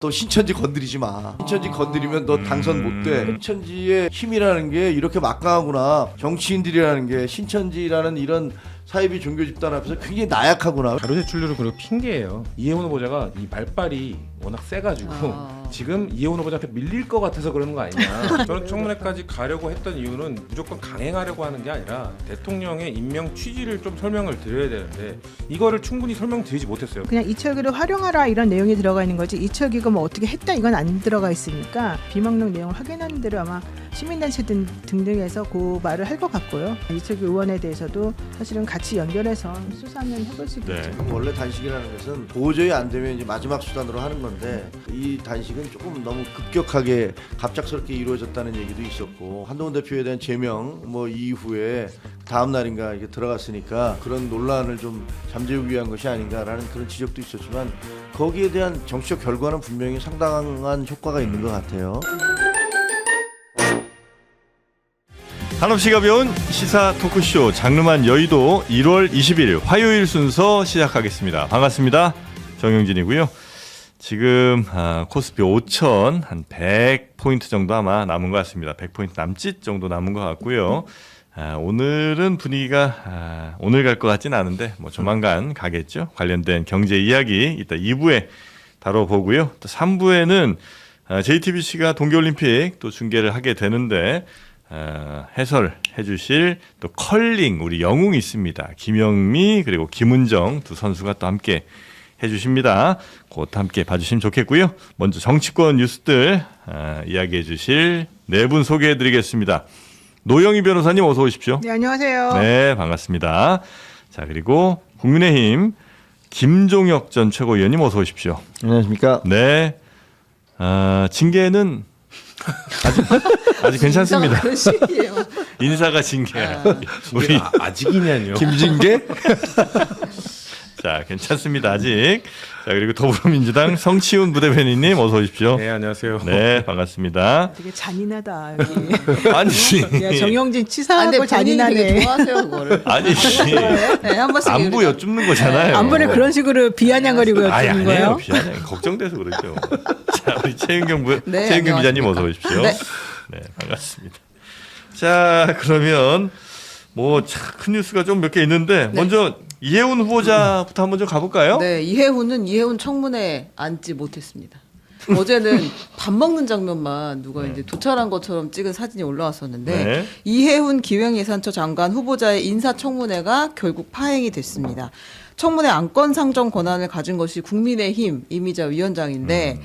또 신천지 건드리지 마. 신천지 건드리면 너 당선 못 돼. 신천지의 힘이라는 게 이렇게 막강하구나. 정치인들이라는 게 신천지라는 이런 사이비 종교 집단 앞에서 굉장히 나약하구나. 자료 제출률은 그리고 핑계예요. 이해훈 후보자가 이 말빨이 워낙 세가지고 지금 이해훈 후보자한테 밀릴 것 같아서 그러는 거 아니냐. 저는 청문회까지 가려고 했던 이유는 무조건 강행하려고 하는 게 아니라 대통령의 임명 취지를 좀 설명을 드려야 되는데 이거를 충분히 설명드리지 못했어요. 그냥 이철규를 활용하라 이런 내용이 들어가 있는 거지 이철규가 뭐 어떻게 했다 이건 안 들어가 있으니까 비망록 내용을 확인하는 대로 아마 시민단체 등등에서 고발을 할 것 같고요. 이철규 의원에 대해서도 사실은 같이 연결해서 수사는 해볼 수 있겠죠. 원래 단식이라는 것은 도저히 안 되면 이제 마지막 수단으로 하는 건데 이 단식은 조금 너무 급격하게 갑작스럽게 이루어졌다는 얘기도 있었고 한동훈 대표에 대한 제명 뭐 이후에 다음 날인가 이게 들어갔으니까 그런 논란을 좀 잠재우기 위한 것이 아닌가라는 그런 지적도 있었지만 거기에 대한 정치적 결과는 분명히 상당한 효과가 있는 것 같아요. 한없이 가벼운 시사 토크쇼 장르만 여의도 1월 20일 화요일 순서 시작하겠습니다. 반갑습니다. 정영진이고요. 지금 코스피 5천 한 100포인트 정도 아마 남은 것 같습니다. 100포인트 남짓 정도 남은 것 같고요. 오늘은 분위기가 오늘 갈 것 같진 않은데 뭐 조만간 가겠죠. 관련된 경제 이야기 이따 2부에 다뤄보고요. 또 3부에는 JTBC가 동계올림픽 또 중계를 하게 되는데 해설해 주실 또 컬링 우리 영웅이 있습니다. 김영미 그리고 김은정 두 선수가 또 함께 해주십니다. 곧 함께 봐주시면 좋겠고요. 먼저 정치권 뉴스들 이야기해 주실 네 분 소개해 드리겠습니다. 노영희 변호사님 어서 오십시오. 네, 안녕하세요. 네, 반갑습니다. 자, 그리고 국민의힘 김종혁 전 최고위원님 어서 오십시오. 안녕하십니까? 네, 징계는 아직 괜찮습니다. 인사가 징계야. 우리 아직이냐뇨. 김진계? 자, 괜찮습니다. 아직. 자, 그리고 더불어민주당 성치훈 부대변인님 어서 오십시오. 네, 안녕하세요. 네, 반갑습니다. 되게 잔인하다 여기. 아니, 야, 정영진 근데 치사하고 본인이 잔인하네. 되게 좋아하세요 그거를. 아니, 네, 한 번씩 안부 여쭙는 거잖아요. 안부를 그런 식으로 비아냥거리고 아니, 여쭈는 아니에요. 거예요? 비아냥 걱정돼서 그러죠. 자, 우리 최윤경 네, 최윤경 기자님 어서 안녕하십니까. 오십시오. 네. 네, 반갑습니다. 자, 그러면 뭐 큰 뉴스가 좀 몇 개 있는데 먼저 이해훈 후보자부터 한번 좀 가볼까요? 네, 이해훈 청문회 앉지 못했습니다. 어제는 밥 먹는 장면만 누가 이제 도찰한 것처럼 찍은 사진이 올라왔었는데 네. 이해훈 기획예산처 장관 후보자의 인사청문회가 결국 파행이 됐습니다. 청문회 안건 상정 권한을 가진 것이 국민의힘 이미자 위원장인데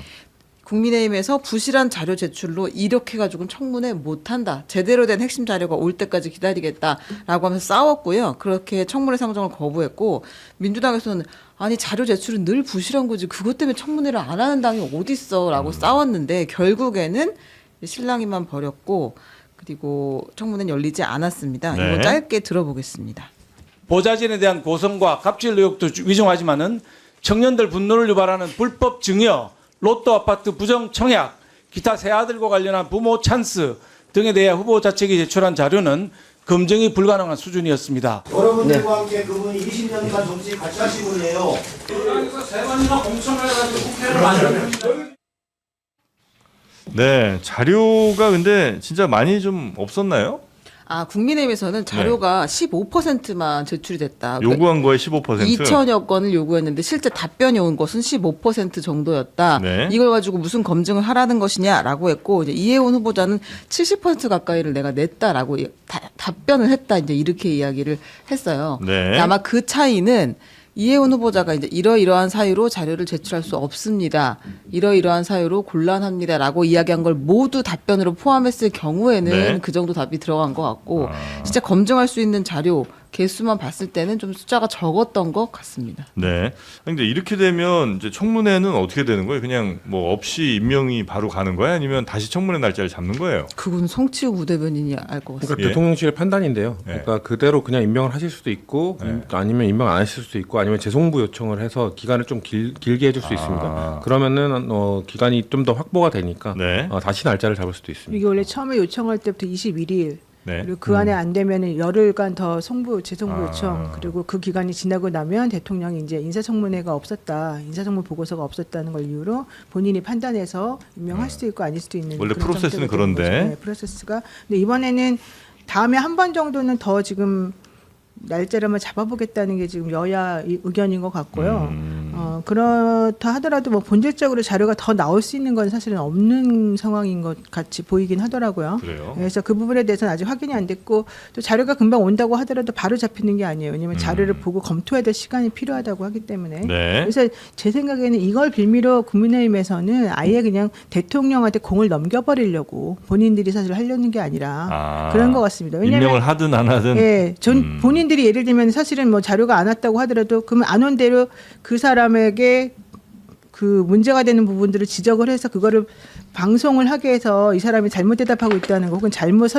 국민의힘에서 부실한 자료 제출로 이렇게 가지고는 청문회 못한다. 제대로 된 핵심 자료가 올 때까지 기다리겠다라고 하면서 싸웠고요. 그렇게 청문회 상정을 거부했고 민주당에서는 아니 자료 제출은 늘 부실한 거지 그것 때문에 청문회를 안 하는 당이 어딨어 라고 싸웠는데 결국에는 실랑이만 벌였고 그리고 청문회는 열리지 않았습니다. 네. 이거 짧게 들어보겠습니다. 보좌진에 대한 고성과 갑질 의혹도 위중하지만은 청년들 분노를 유발하는 불법 증여, 로또 아파트 부정 청약, 기타 새 아들과 관련한 부모 찬스 등에 대해 후보 자책이 제출한 자료는 검증이 불가능한 수준이었습니다. 여러분들과 함께 그분이 20년간 정치 같이 하신 분이에요. 그래서 세 번이나 공천을 해가지고 국회를 만들었습니다. 네, 자료가 근데 진짜 많이 좀 없었나요? 국민의힘에서는 자료가 15%만 제출이 됐다. 요구한 거에 15%. 2천여 건을 요구했는데 실제 답변이 온 것은 15% 정도였다. 네. 이걸 가지고 무슨 검증을 하라는 것이냐라고 했고 이제 이해훈 후보자는 70% 가까이를 내가 냈다라고 답변을 했다. 이제 이렇게 이야기를 했어요. 네. 아마 그 차이는 이해훈 후보자가 이제 이러이러한 사유로 자료를 제출할 수 없습니다. 이러이러한 사유로 곤란합니다라고 이야기한 걸 모두 답변으로 포함했을 경우에는 네. 그 정도 답이 들어간 것 같고 진짜 검증할 수 있는 자료 개수만 봤을 때는 좀 숫자가 적었던 것 같습니다. 네. 근데 이렇게 되면 이제 청문회는 어떻게 되는 거예요? 그냥 뭐 없이 임명이 바로 가는 거야? 아니면 다시 청문회 날짜를 잡는 거예요? 그건 성치우 부대변인이 알 것 같습니다. 그러니까 예. 대통령실의 판단인데요. 네. 그러니까 그대로 그냥 임명을 하실 수도 있고 아니면 임명 안 하실 수도 있고 아니면 재송부 요청을 해서 기간을 좀 길게 해줄 수 있습니다. 그러면은 기간이 좀 더 확보가 되니까 네. 다시 날짜를 잡을 수도 있습니다. 이게 원래 처음에 요청할 때부터 21일 네. 그리고 그 안에 안 되면 열흘간 더 재송부 요청. 아. 그리고 그 기간이 지나고 나면 대통령이 이제 인사청문회가 없었다, 인사청문 보고서가 없었다는 걸 이유로 본인이 판단해서 임명할 수도 있고 아닐 수도 있는 원래 그런 프로세스는 상태가 되는 그런데. 거죠. 네, 프로세스가. 근데 이번에는 다음에 한 번 정도는 더 지금 날짜를 한번 잡아보겠다는 게 지금 여야 의견인 것 같고요. 그렇다 하더라도 뭐 본질적으로 자료가 더 나올 수 있는 건 사실은 없는 상황인 것 같이 보이긴 하더라고요. 그래요. 그래서 그 부분에 대해서는 아직 확인이 안 됐고 또 자료가 금방 온다고 하더라도 바로 잡히는 게 아니에요. 왜냐하면 자료를 보고 검토해야 될 시간이 필요하다고 하기 때문에. 네. 그래서 제 생각에는 이걸 빌미로 국민의힘에서는 아예 그냥 대통령한테 공을 넘겨버리려고 본인들이 사실 하려는 게 아니라 그런 것 같습니다. 왜냐하면 임명을 하든 안 하든. 예, 전 본인들이 예를 들면 사실은 뭐 자료가 안 왔다고 하더라도 그러면 안 온 대로 그 사람에게 그 문제가 되는 부분들을 지적을 해서 그거를 방송을 하게 해서 이 사람이 잘못 대답하고 있다는 거 혹은 잘못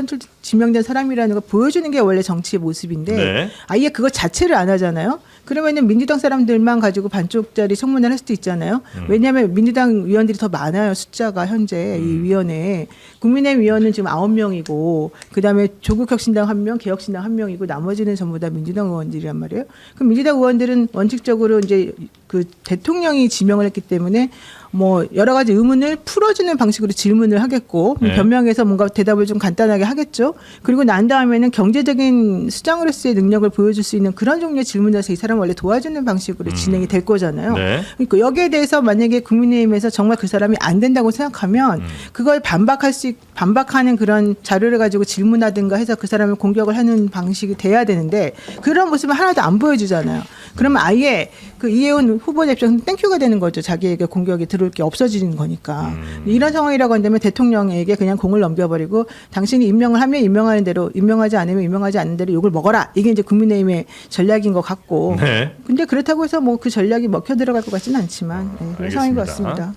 지명된 사람이라는 걸 보여주는 게 원래 정치의 모습인데 네. 아예 그거 자체를 안 하잖아요. 그러면은 민주당 사람들만 가지고 반쪽짜리 청문회를 할 수도 있잖아요. 왜냐하면 민주당 위원들이 더 많아요. 숫자가 현재 이 위원회에. 국민의힘 위원은 지금 9명이고 그다음에 조국혁신당 1명, 개혁신당 1명이고 나머지는 전부 다 민주당 의원들이란 말이에요. 그럼 민주당 의원들은 원칙적으로 이제 그 대통령이 지명을 했기 때문에 뭐 여러 가지 의문을 풀어주는 방식으로 질문을 하겠고 네. 변명해서 뭔가 대답을 좀 간단하게 하겠죠. 그리고 난 다음에는 경제적인 수장으로서의 능력을 보여줄 수 있는 그런 종류의 질문에서 이 사람 원래 도와주는 방식으로 진행이 될 거잖아요. 네. 그러니까 여기에 대해서 만약에 국민의힘에서 정말 그 사람이 안 된다고 생각하면 그걸 반박하는 그런 자료를 가지고 질문하든가 해서 그 사람을 공격을 하는 방식이 돼야 되는데 그런 모습을 하나도 안 보여주잖아요. 그러면 아예 그 이혜훈 후보자 입장에서 땡큐가 되는 거죠. 자기에게 공격이 들어올 게 없어지는 거니까. 이런 상황이라고 한다면 대통령에게 그냥 공을 넘겨버리고 당신이 임명을 하면 임명하는 대로 임명하지 않으면 임명하지 않는 대로 욕을 먹어라. 이게 이제 국민의힘의 전략인 것 같고. 네. 근데 그렇다고 해서 뭐 그 전략이 먹혀 들어갈 것 같지는 않지만 네, 그런 상황인 것 같습니다.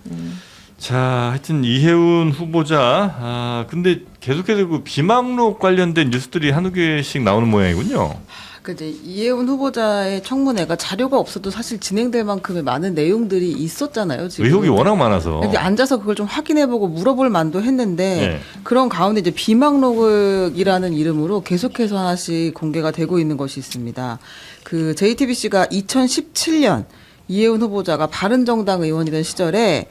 자, 하여튼 이혜훈 후보자. 근데 계속해서 그 비망록 관련된 뉴스들이 한두 개씩 나오는 모양이군요. 그 이제 이혜훈 후보자의 청문회가 자료가 없어도 사실 진행될 만큼의 많은 내용들이 있었잖아요. 지금. 의혹이 워낙 많아서. 이렇게 앉아서 그걸 좀 확인해보고 물어볼 만도 했는데 네. 그런 가운데 이제 비망록이라는 이름으로 계속해서 하나씩 공개가 되고 있는 것이 있습니다. 그 JTBC가 2017년 이혜훈 후보자가 바른정당 의원이던 시절에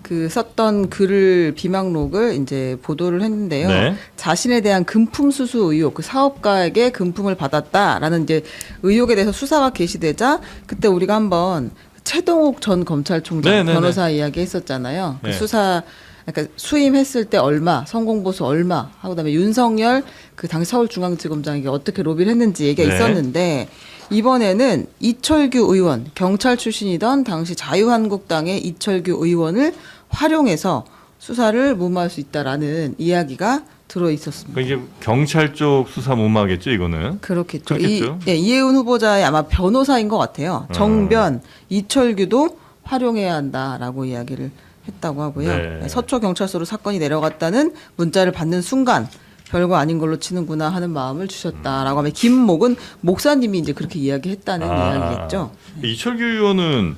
그 썼던 글을 비망록을 이제 보도를 했는데요. 네. 자신에 대한 금품 수수 의혹, 그 사업가에게 금품을 받았다라는 이제 의혹에 대해서 수사가 개시되자 그때 우리가 한번 최동욱 전 검찰총장 네네네. 변호사 이야기 했었잖아요. 그 네. 수사 그러니까 수임했을 때 얼마, 성공보수 얼마 하고 그다음에 윤석열 그 당시 서울중앙지검장에게 어떻게 로비를 했는지 얘기가 네. 있었는데 이번에는 이철규 의원, 경찰 출신이던 당시 자유한국당의 이철규 의원을 활용해서 수사를 무마할 수 있다라는 이야기가 들어 있었습니다. 그러니까 이게 경찰 쪽 수사 무마겠죠, 이거는. 그렇겠죠. 그렇겠죠. 이혜훈 후보자의 아마 변호사인 것 같아요. 정변, 이철규도 활용해야 한다라고 이야기를 했다고 하고요. 네. 서초 경찰서로 사건이 내려갔다는 문자를 받는 순간 별거 아닌 걸로 치는구나 하는 마음을 주셨다라고 하면 김목은 목사님이 이제 그렇게 이야기했다는 이야기겠죠. 이철규 의원은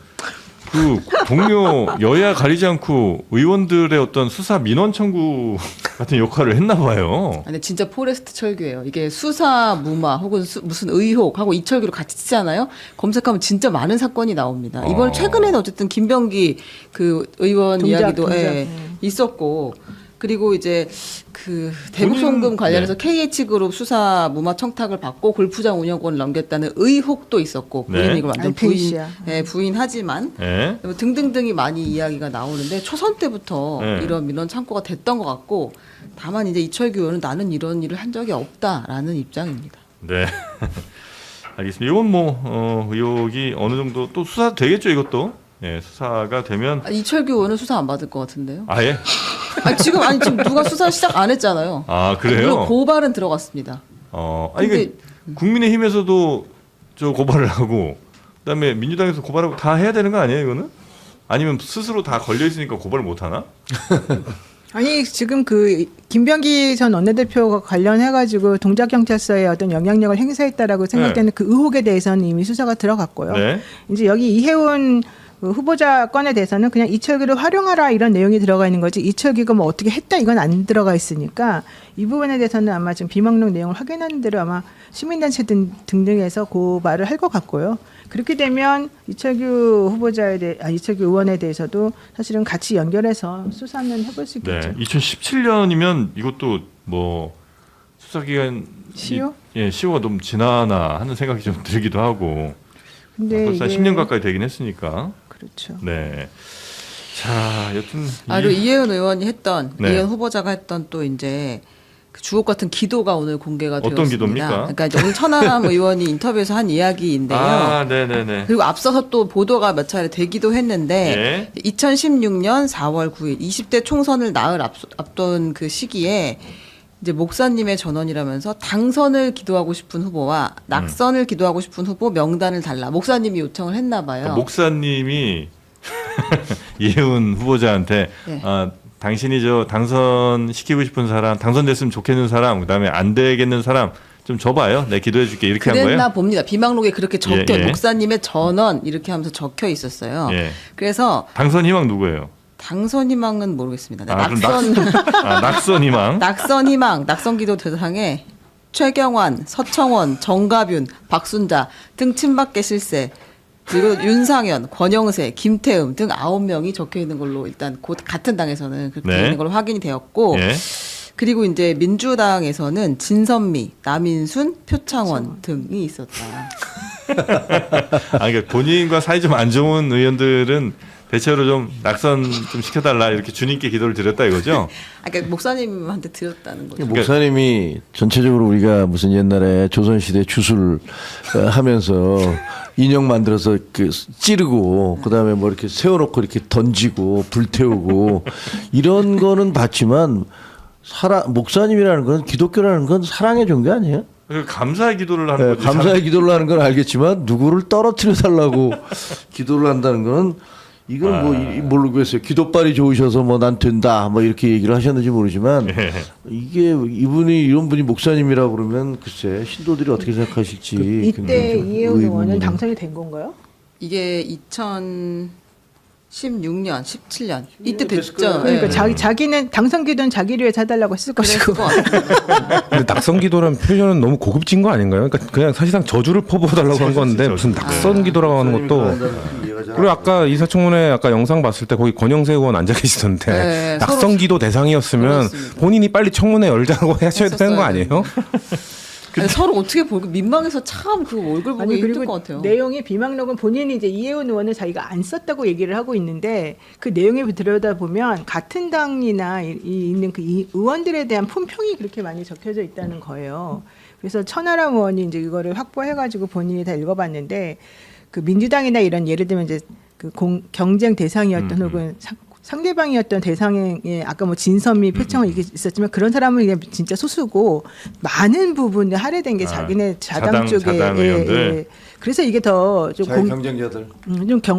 그 동료 여야 가리지 않고 의원들의 어떤 수사 민원 청구 같은 역할을 했나 봐요. 근데 진짜 포레스트 철규예요. 이게 수사 무마 혹은 무슨 의혹하고 이철규를 같이 치잖아요. 검색하면 진짜 많은 사건이 나옵니다. 이번 최근에는 어쨌든 김병기 그 의원 이야기도 있었고 그리고 이제 그 대북송금 관련해서 KH그룹 수사 무마 청탁을 받고 골프장 운영권을 넘겼다는 의혹도 있었고 본인이 네. 이걸 완전 부인하지만 네. 등등등이 많이 이야기가 나오는데 초선 때부터 네. 이런 민원 창고가 됐던 것 같고 다만 이제 이철규 의원은 나는 이런 일을 한 적이 없다라는 입장입니다. 네. 알겠습니다. 이건 뭐 의혹이 어느 정도 또 수사 되겠죠, 이것도. 예, 수사가 되면 이철규 의원은 수사 안 받을 것 같은데요. 아예. 지금 누가 수사 시작 안 했잖아요. 아, 그리고 그래요? 고발은 들어갔습니다. 아니 근데- 국민의힘에서도 저 고발을 하고 그다음에 민주당에서 고발하고 다 해야 되는 거 아니에요, 이거는? 아니면 스스로 다 걸려 있으니까 고발을 못 하나? 아니 지금 그 김병기 전 원내대표가 관련해가지고 동작경찰서에 어떤 영향력을 행사했다라고 생각되는 그 의혹에 대해서는 이미 수사가 들어갔고요. 네. 이제 여기 이혜훈 그 후보자 건에 대해서는 그냥 이철규를 활용하라 이런 내용이 들어가 있는 거지 이철규가 뭐 어떻게 했다 이건 안 들어가 있으니까 이 부분에 대해서는 아마 지금 비망록 내용을 확인하는 대로 아마 시민단체 등등에서 고발을 할 것 같고요. 그렇게 되면 이철규 이철규 의원에 대해서도 사실은 같이 연결해서 수사는 해볼 수 있겠죠. 네, 2017년이면 이것도 뭐 수사기간 시효? 시효가 너무 지나나 하는 생각이 좀 들기도 하고. 근데 벌써 한 이게- 10년 가까이 되긴 했으니까. 그렇죠. 네. 자, 여튼 그리고 이혜은 의원이 했던 네. 이혜은 후보자가 했던 또 이제 그 주옥 같은 기도가 오늘 공개가 어떤 되었습니다. 기도입니까? 그러니까 이제 오늘 천하람 의원이 인터뷰에서 한 이야기인데요. 아, 네, 네, 네. 그리고 앞서서 또 보도가 몇 차례 되기도 했는데 예. 2016년 4월 9일 20대 총선을 나흘 앞둔 그 시기에 이제 목사님의 전원이라면서 당선을 기도하고 싶은 후보와 낙선을 기도하고 싶은 후보 명단을 달라 목사님이 요청을 했나 봐요. 목사님이 이혜훈 후보자한테 네. 당신이 저 당선시키고 싶은 사람, 당선됐으면 좋겠는 사람, 그다음에 안 되겠는 사람 좀 줘봐요. 내 기도해줄게 이렇게 한 거예요. 그랬나 봅니다. 비망록에 그렇게 적혀 예, 예. 목사님의 전원 이렇게 하면서 적혀 있었어요. 예. 그래서 당선 희망 누구예요? 당선 희망은 모르겠습니다. 네, 그럼 낙선 낙선 희망. 낙선 희망 낙선 기도 대상에 최경환, 서청원, 정가균, 박순자 등 친박계 실세 그리고 윤상현, 권영세, 김태흠 등 9명이 적혀 있는 걸로 일단 곧 같은 당에서는 그렇게 네. 있는 걸로 확인이 되었고 예. 그리고 이제 민주당에서는 진선미, 남인순, 표창원 등이 있었다. 그러니까 본인과 사이 좀 안 좋은 의원들은 대체로 좀 낙선 좀 시켜달라 이렇게 주님께 기도를 드렸다 이거죠. 그러니까 목사님한테 드렸다는 거죠. 목사님이 전체적으로 우리가 무슨 옛날에 조선시대 주술 하면서 인형 만들어서 그 찌르고 그다음에 뭐 이렇게 세워놓고 이렇게 던지고 불태우고 이런 거는 봤지만 목사님이라는 건 기독교라는 건 사랑의 종교 아니에요? 감사의 기도를 하는 네, 거죠. 감사의 기도를 하는 건 알겠지만 누구를 떨어뜨려 달라고 기도를 한다는 건 이건 뭐 모르겠어요. 기도빨이 좋으셔서 뭐 난 된다 뭐 이렇게 얘기를 하셨는지 모르지만 예. 이게 이런 분이 목사님이라고 그러면 글쎄 신도들이 어떻게 생각하실지 이때 굉장히 좀 이혜훈 의원은 의문이네요. 당선이 된 건가요? 이게 2016년, 17년 이때 됐을 됐죠. 거예요. 그러니까 예. 자기는 당선 기도는 자기를 위해서 해달라고 했을 그랬을 것이고 것 같아요. 근데 낙선 기도라는 표현은 너무 고급진 거 아닌가요? 그러니까 그냥 사실상 저주를 퍼부어달라고 한 건데 무슨 낙선 기도라고 하는 것도. 그리고 아까 이사청문회 아까 영상 봤을 때 거기 권영세 의원 앉아 계시던데 네, 낙선 서로 기도 대상이었으면 그렇습니다. 본인이 빨리 청문회 열자고 하셔야 되는 거 아니에요? 아니, 서로 어떻게 보고 민망해서 참 그 얼굴 보기 아니 힘들 그리고 것 같아요. 내용이 비망록은 본인이 이제 이혜훈 의원을 자기가 안 썼다고 얘기를 하고 있는데 그 내용에 들여다 보면 같은 당이나 있는 그 이 의원들에 대한 품평이 그렇게 많이 적혀져 있다는 거예요. 그래서 천하람 의원이 이제 이거를 확보해가지고 본인이 다 읽어봤는데 그 민주당이나 이런 예를 들면 이제 그 경쟁 대상이었던 혹은 상대방이었던 대상에 아까 뭐 진선미, 표창원 이게 있었지만 그런 사람은 그냥 진짜 소수고 많은 부분이 할애된 게 자기네 자당 쪽에 자당 의원들. 그래서 이게 더좀 자기 경쟁자들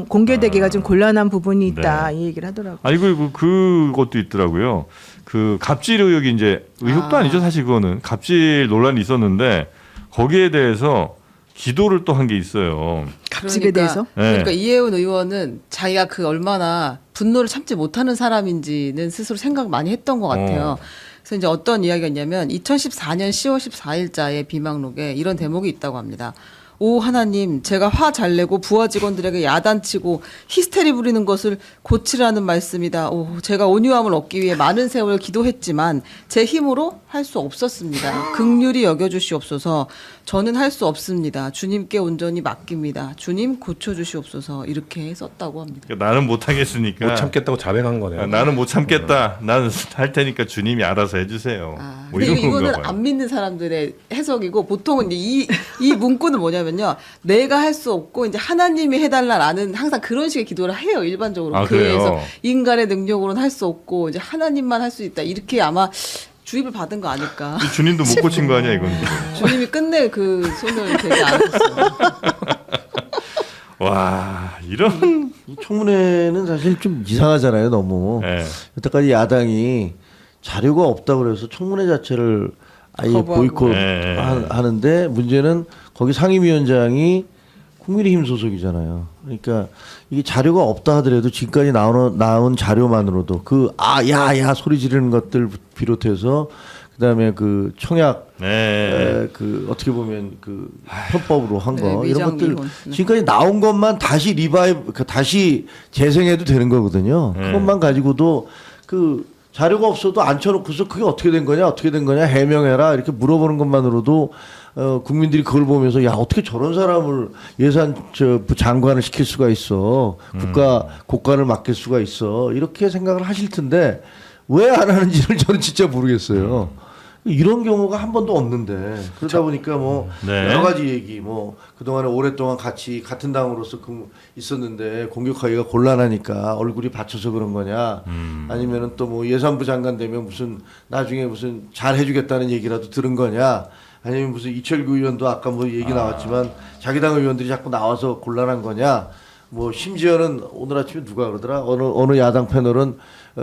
공개되기가 좀 곤란한 부분이 있다 이 얘기를 하더라고요. 아니 그리고 그것도 있더라고요. 그 갑질 의혹이 이제 의혹도 아니죠 사실 그거는 갑질 논란이 있었는데 거기에 대해서 기도를 또 한 게 있어요. 갑질에 대해서? 그러니까 네. 이혜훈 의원은 자기가 그 얼마나 분노를 참지 못하는 사람인지는 스스로 생각 많이 했던 것 같아요. 그래서 이제 어떤 이야기가 있냐면 2014년 10월 14일자의 비망록에 이런 대목이 있다고 합니다. 오 하나님, 제가 화 잘 내고 부하 직원들에게 야단치고 히스테리 부리는 것을 고치라는 말씀이다. 오, 제가 온유함을 얻기 위해 많은 세월 기도했지만 제 힘으로 할 수 없었습니다. 긍휼히 여겨주시옵소서. 저는 할 수 없습니다. 주님께 온전히 맡깁니다. 주님 고쳐주시옵소서. 이렇게 썼다고 합니다. 그러니까 나는 못하겠으니까 못 참겠다고 자백한 거네요. 나는 못 참겠다. 나는 할 테니까 주님이 알아서 해주세요. 뭐 근데 이런 이거는 건가 봐요. 안 믿는 사람들의 해석이고 보통은 이제 이 문구는 뭐냐면요. 내가 할 수 없고 이제 하나님이 해달라라는 항상 그런 식의 기도를 해요. 일반적으로 아, 교회에서 그래요? 인간의 능력으로는 할 수 없고 이제 하나님만 할 수 있다. 이렇게 아마 주입을 받은 거 아닐까. 주님도 못 고친 거 아니야 이건. 주님이 끝내 그 손을 대지 않았어요. 와 이런. 이 청문회는 사실 좀 이상하잖아요 너무 네. 여태까지 야당이 자료가 없다 그래서 청문회 자체를 아예 거부하고. 보이콧 네. 하는데 문제는 거기 상임위원장이 국민의힘 소속이잖아요. 그러니까 이게 자료가 없다 하더라도 지금까지 나온 자료만으로도 야야 소리 지르는 것들 비롯해서 그다음에 그 청약 네. 그 어떻게 보면 그 편법으로 한 거 네, 이런 것들 미혼. 네. 지금까지 나온 것만 다시 다시 재생해도 되는 거거든요. 그것만 가지고도 그 자료가 없어도 앉혀놓고서 그게 어떻게 된 거냐 해명해라 이렇게 물어보는 것만으로도 국민들이 그걸 보면서 야 어떻게 저런 사람을 예산 장관을 시킬 수가 있어 국가를 맡길 수가 있어 이렇게 생각을 하실 텐데 왜 안 하는지를 저는 진짜 모르겠어요. 이런 경우가 한 번도 없는데 그러다 보니까 뭐 네. 여러 가지 얘기 뭐 그동안에 오랫동안 같이 같은 당으로서 있었는데 공격하기가 곤란하니까 얼굴이 받쳐서 그런 거냐 아니면은 또 뭐 예산부 장관 되면 무슨 나중에 무슨 잘 해주겠다는 얘기라도 들은 거냐 아니면 무슨 이철규 의원도 아까 뭐 얘기 나왔지만 자기 당 의원들이 자꾸 나와서 곤란한 거냐 뭐 심지어는 오늘 아침에 누가 그러더라 어느 야당 패널은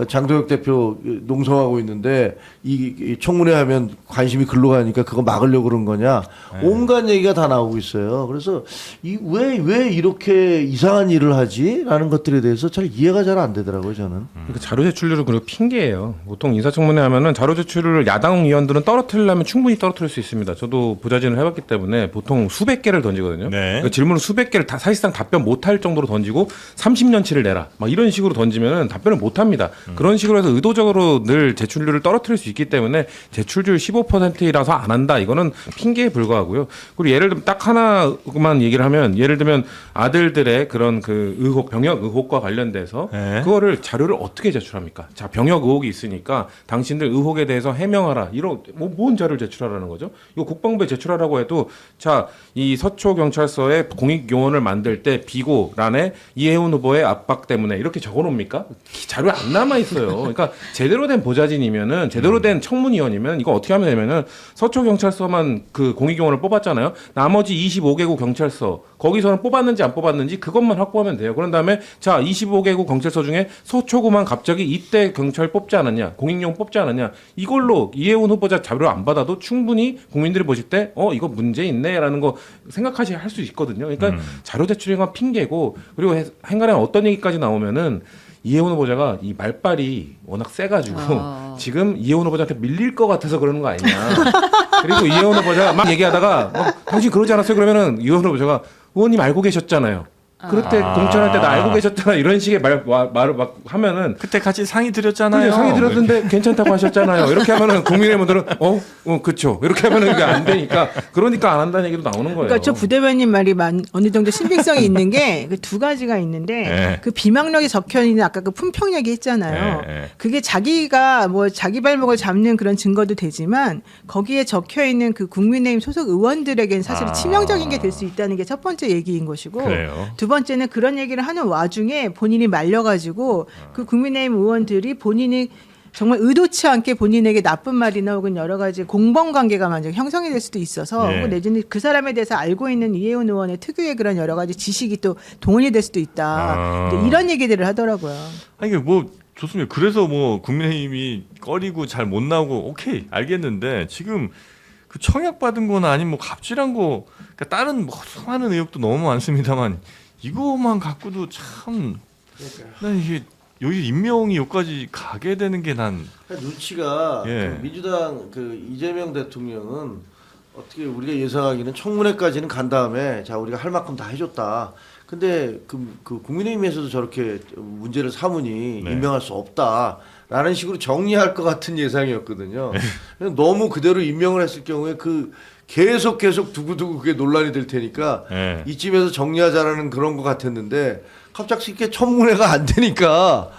장동혁 대표 농성하고 있는데 이 청문회 하면 관심이 글로 가니까 그거 막으려고 그런 거냐 온갖 얘기가 다 나오고 있어요. 그래서 왜 이렇게 이상한 일을 하지라는 것들에 대해서 잘 이해가 잘 안 되더라고요 저는. 그러니까 자료 제출률은 그리고 핑계예요. 보통 인사청문회 하면은 자료 제출을 야당 의원들은 떨어뜨리려면 충분히 떨어뜨릴 수 있습니다. 저도 부자진을 해봤기 때문에 보통 수백 개를 던지거든요. 네. 그러니까 질문을 수백 개를 다 사실상 답변 못할 정도로 던지고 30년치를 내라 막 이런 식으로 던지면은 답변을 못합니다. 그런 식으로 해서 의도적으로 늘 제출률을 떨어뜨릴 수 있기 때문에 제출률 15%이라서 안 한다 이거는 핑계에 불과하고요. 그리고 예를 들면 딱 하나만 얘기를 하면 예를 들면 아들들의 그런 그 의혹 병역 의혹과 관련돼서 네. 그거를 자료를 어떻게 제출합니까? 자 병역 의혹이 있으니까 당신들 의혹에 대해서 해명하라 이런 뭔 자료를 제출하라는 거죠? 이거 국방부에 제출하라고 해도 자 이 서초 경찰서에 공익 요원을 만들 때 비고란에 이해훈 후보의 압박 때문에 이렇게 적어놓습니까? 자료 안 남아 있어요. 그러니까 제대로 된 보좌진이면은 제대로 된 청문위원이면 이거 어떻게 하면 되면은 서초 경찰서만 그 공익 요원을 뽑았잖아요. 나머지 25개국 경찰서 거기서는 뽑았는지 안 뽑았는지 그것만 확보하면 돼요. 그런 다음에 자 25개국 경찰서 중에 서초구만 갑자기 이때 경찰 뽑지 않았냐, 공익용 뽑지 않았냐 이걸로 이해훈 후보자 자료 안 받아도 충분히 국민들이 보실 때 이거 문제 있네라는 거 생각하시 할 수 있거든요. 그러니까 자료 제출이 건 핑계고 그리고 행간에 어떤 얘기까지 나오면은 이해훈 후보자가 이 말빨이 워낙 세가지고 지금 이해훈 후보자한테 밀릴 것 같아서 그러는 거 아니냐. 그리고 이해훈 후보자가 막 얘기하다가 당신 그러지 않았어요? 그러면은 이해훈 후보자가 의원님 알고 계셨잖아요. 그럴 때 공천할 때 나 알고 계셨잖아 이런 식의 말을 막 하면은 그때 같이 상의 드렸잖아요. 상의 들었는데 괜찮다고 하셨잖아요. 이렇게 하면은 국민의힘들은 그쵸 이렇게 하면은 이게 안 되니까 그러니까 안 한다는 얘기도 나오는 거예요. 그러니까 저 부대변인 말이 어느 정도 신빙성이 있는 게 그 두 가지가 있는데 네. 그 비망록에 적혀 있는 아까 그 품평 얘기 했잖아요. 네. 그게 자기가 뭐 자기 발목을 잡는 그런 증거도 되지만 거기에 적혀 있는 그 국민의힘 소속 의원들에겐 사실 치명적인 게 될 수 있다는 게 첫 번째 얘기인 것이고 그래요. 두 번째는 그런 얘기를 하는 와중에 본인이 말려가지고 그 국민의힘 의원들이 본인이 정말 의도치 않게 본인에게 나쁜 말이나 혹은 여러 가지 공범관계가 만약 형성이 될 수도 있어서 네. 혹은 내지는 그 사람에 대해서 알고 있는 이해훈 의원의 특유의 그런 여러 가지 지식이 또 동원이 될 수도 있다. 근데 이런 얘기들을 하더라고요. 아니 이게 뭐 좋습니다. 그래서 뭐 국민의힘이 꺼리고 잘 못 나오고 오케이 알겠는데 지금 그 청약 받은 거나 아니면 뭐 갑질한 거 그러니까 다른 뭐 수많은 의혹도 너무 많습니다만 이거만 갖고도 참 난 이게 여기 임명이 여기까지 가게 되는 게 난 눈치가 예. 그 민주당 그 이재명 대통령은 어떻게 우리가 예상하기는 청문회까지는 간 다음에 자 우리가 할 만큼 다 해줬다. 근데 그 국민의힘에서도 저렇게 문제를 삼으니 네. 임명할 수 없다라는 식으로 정리할 것 같은 예상이었거든요. 너무 그대로 임명을 했을 경우에 계속 두고두고 그게 논란이 될 테니까 예. 이쯤에서 정리하자라는 그런 것 같았는데 갑자기 이렇게 청문회가 안 되니까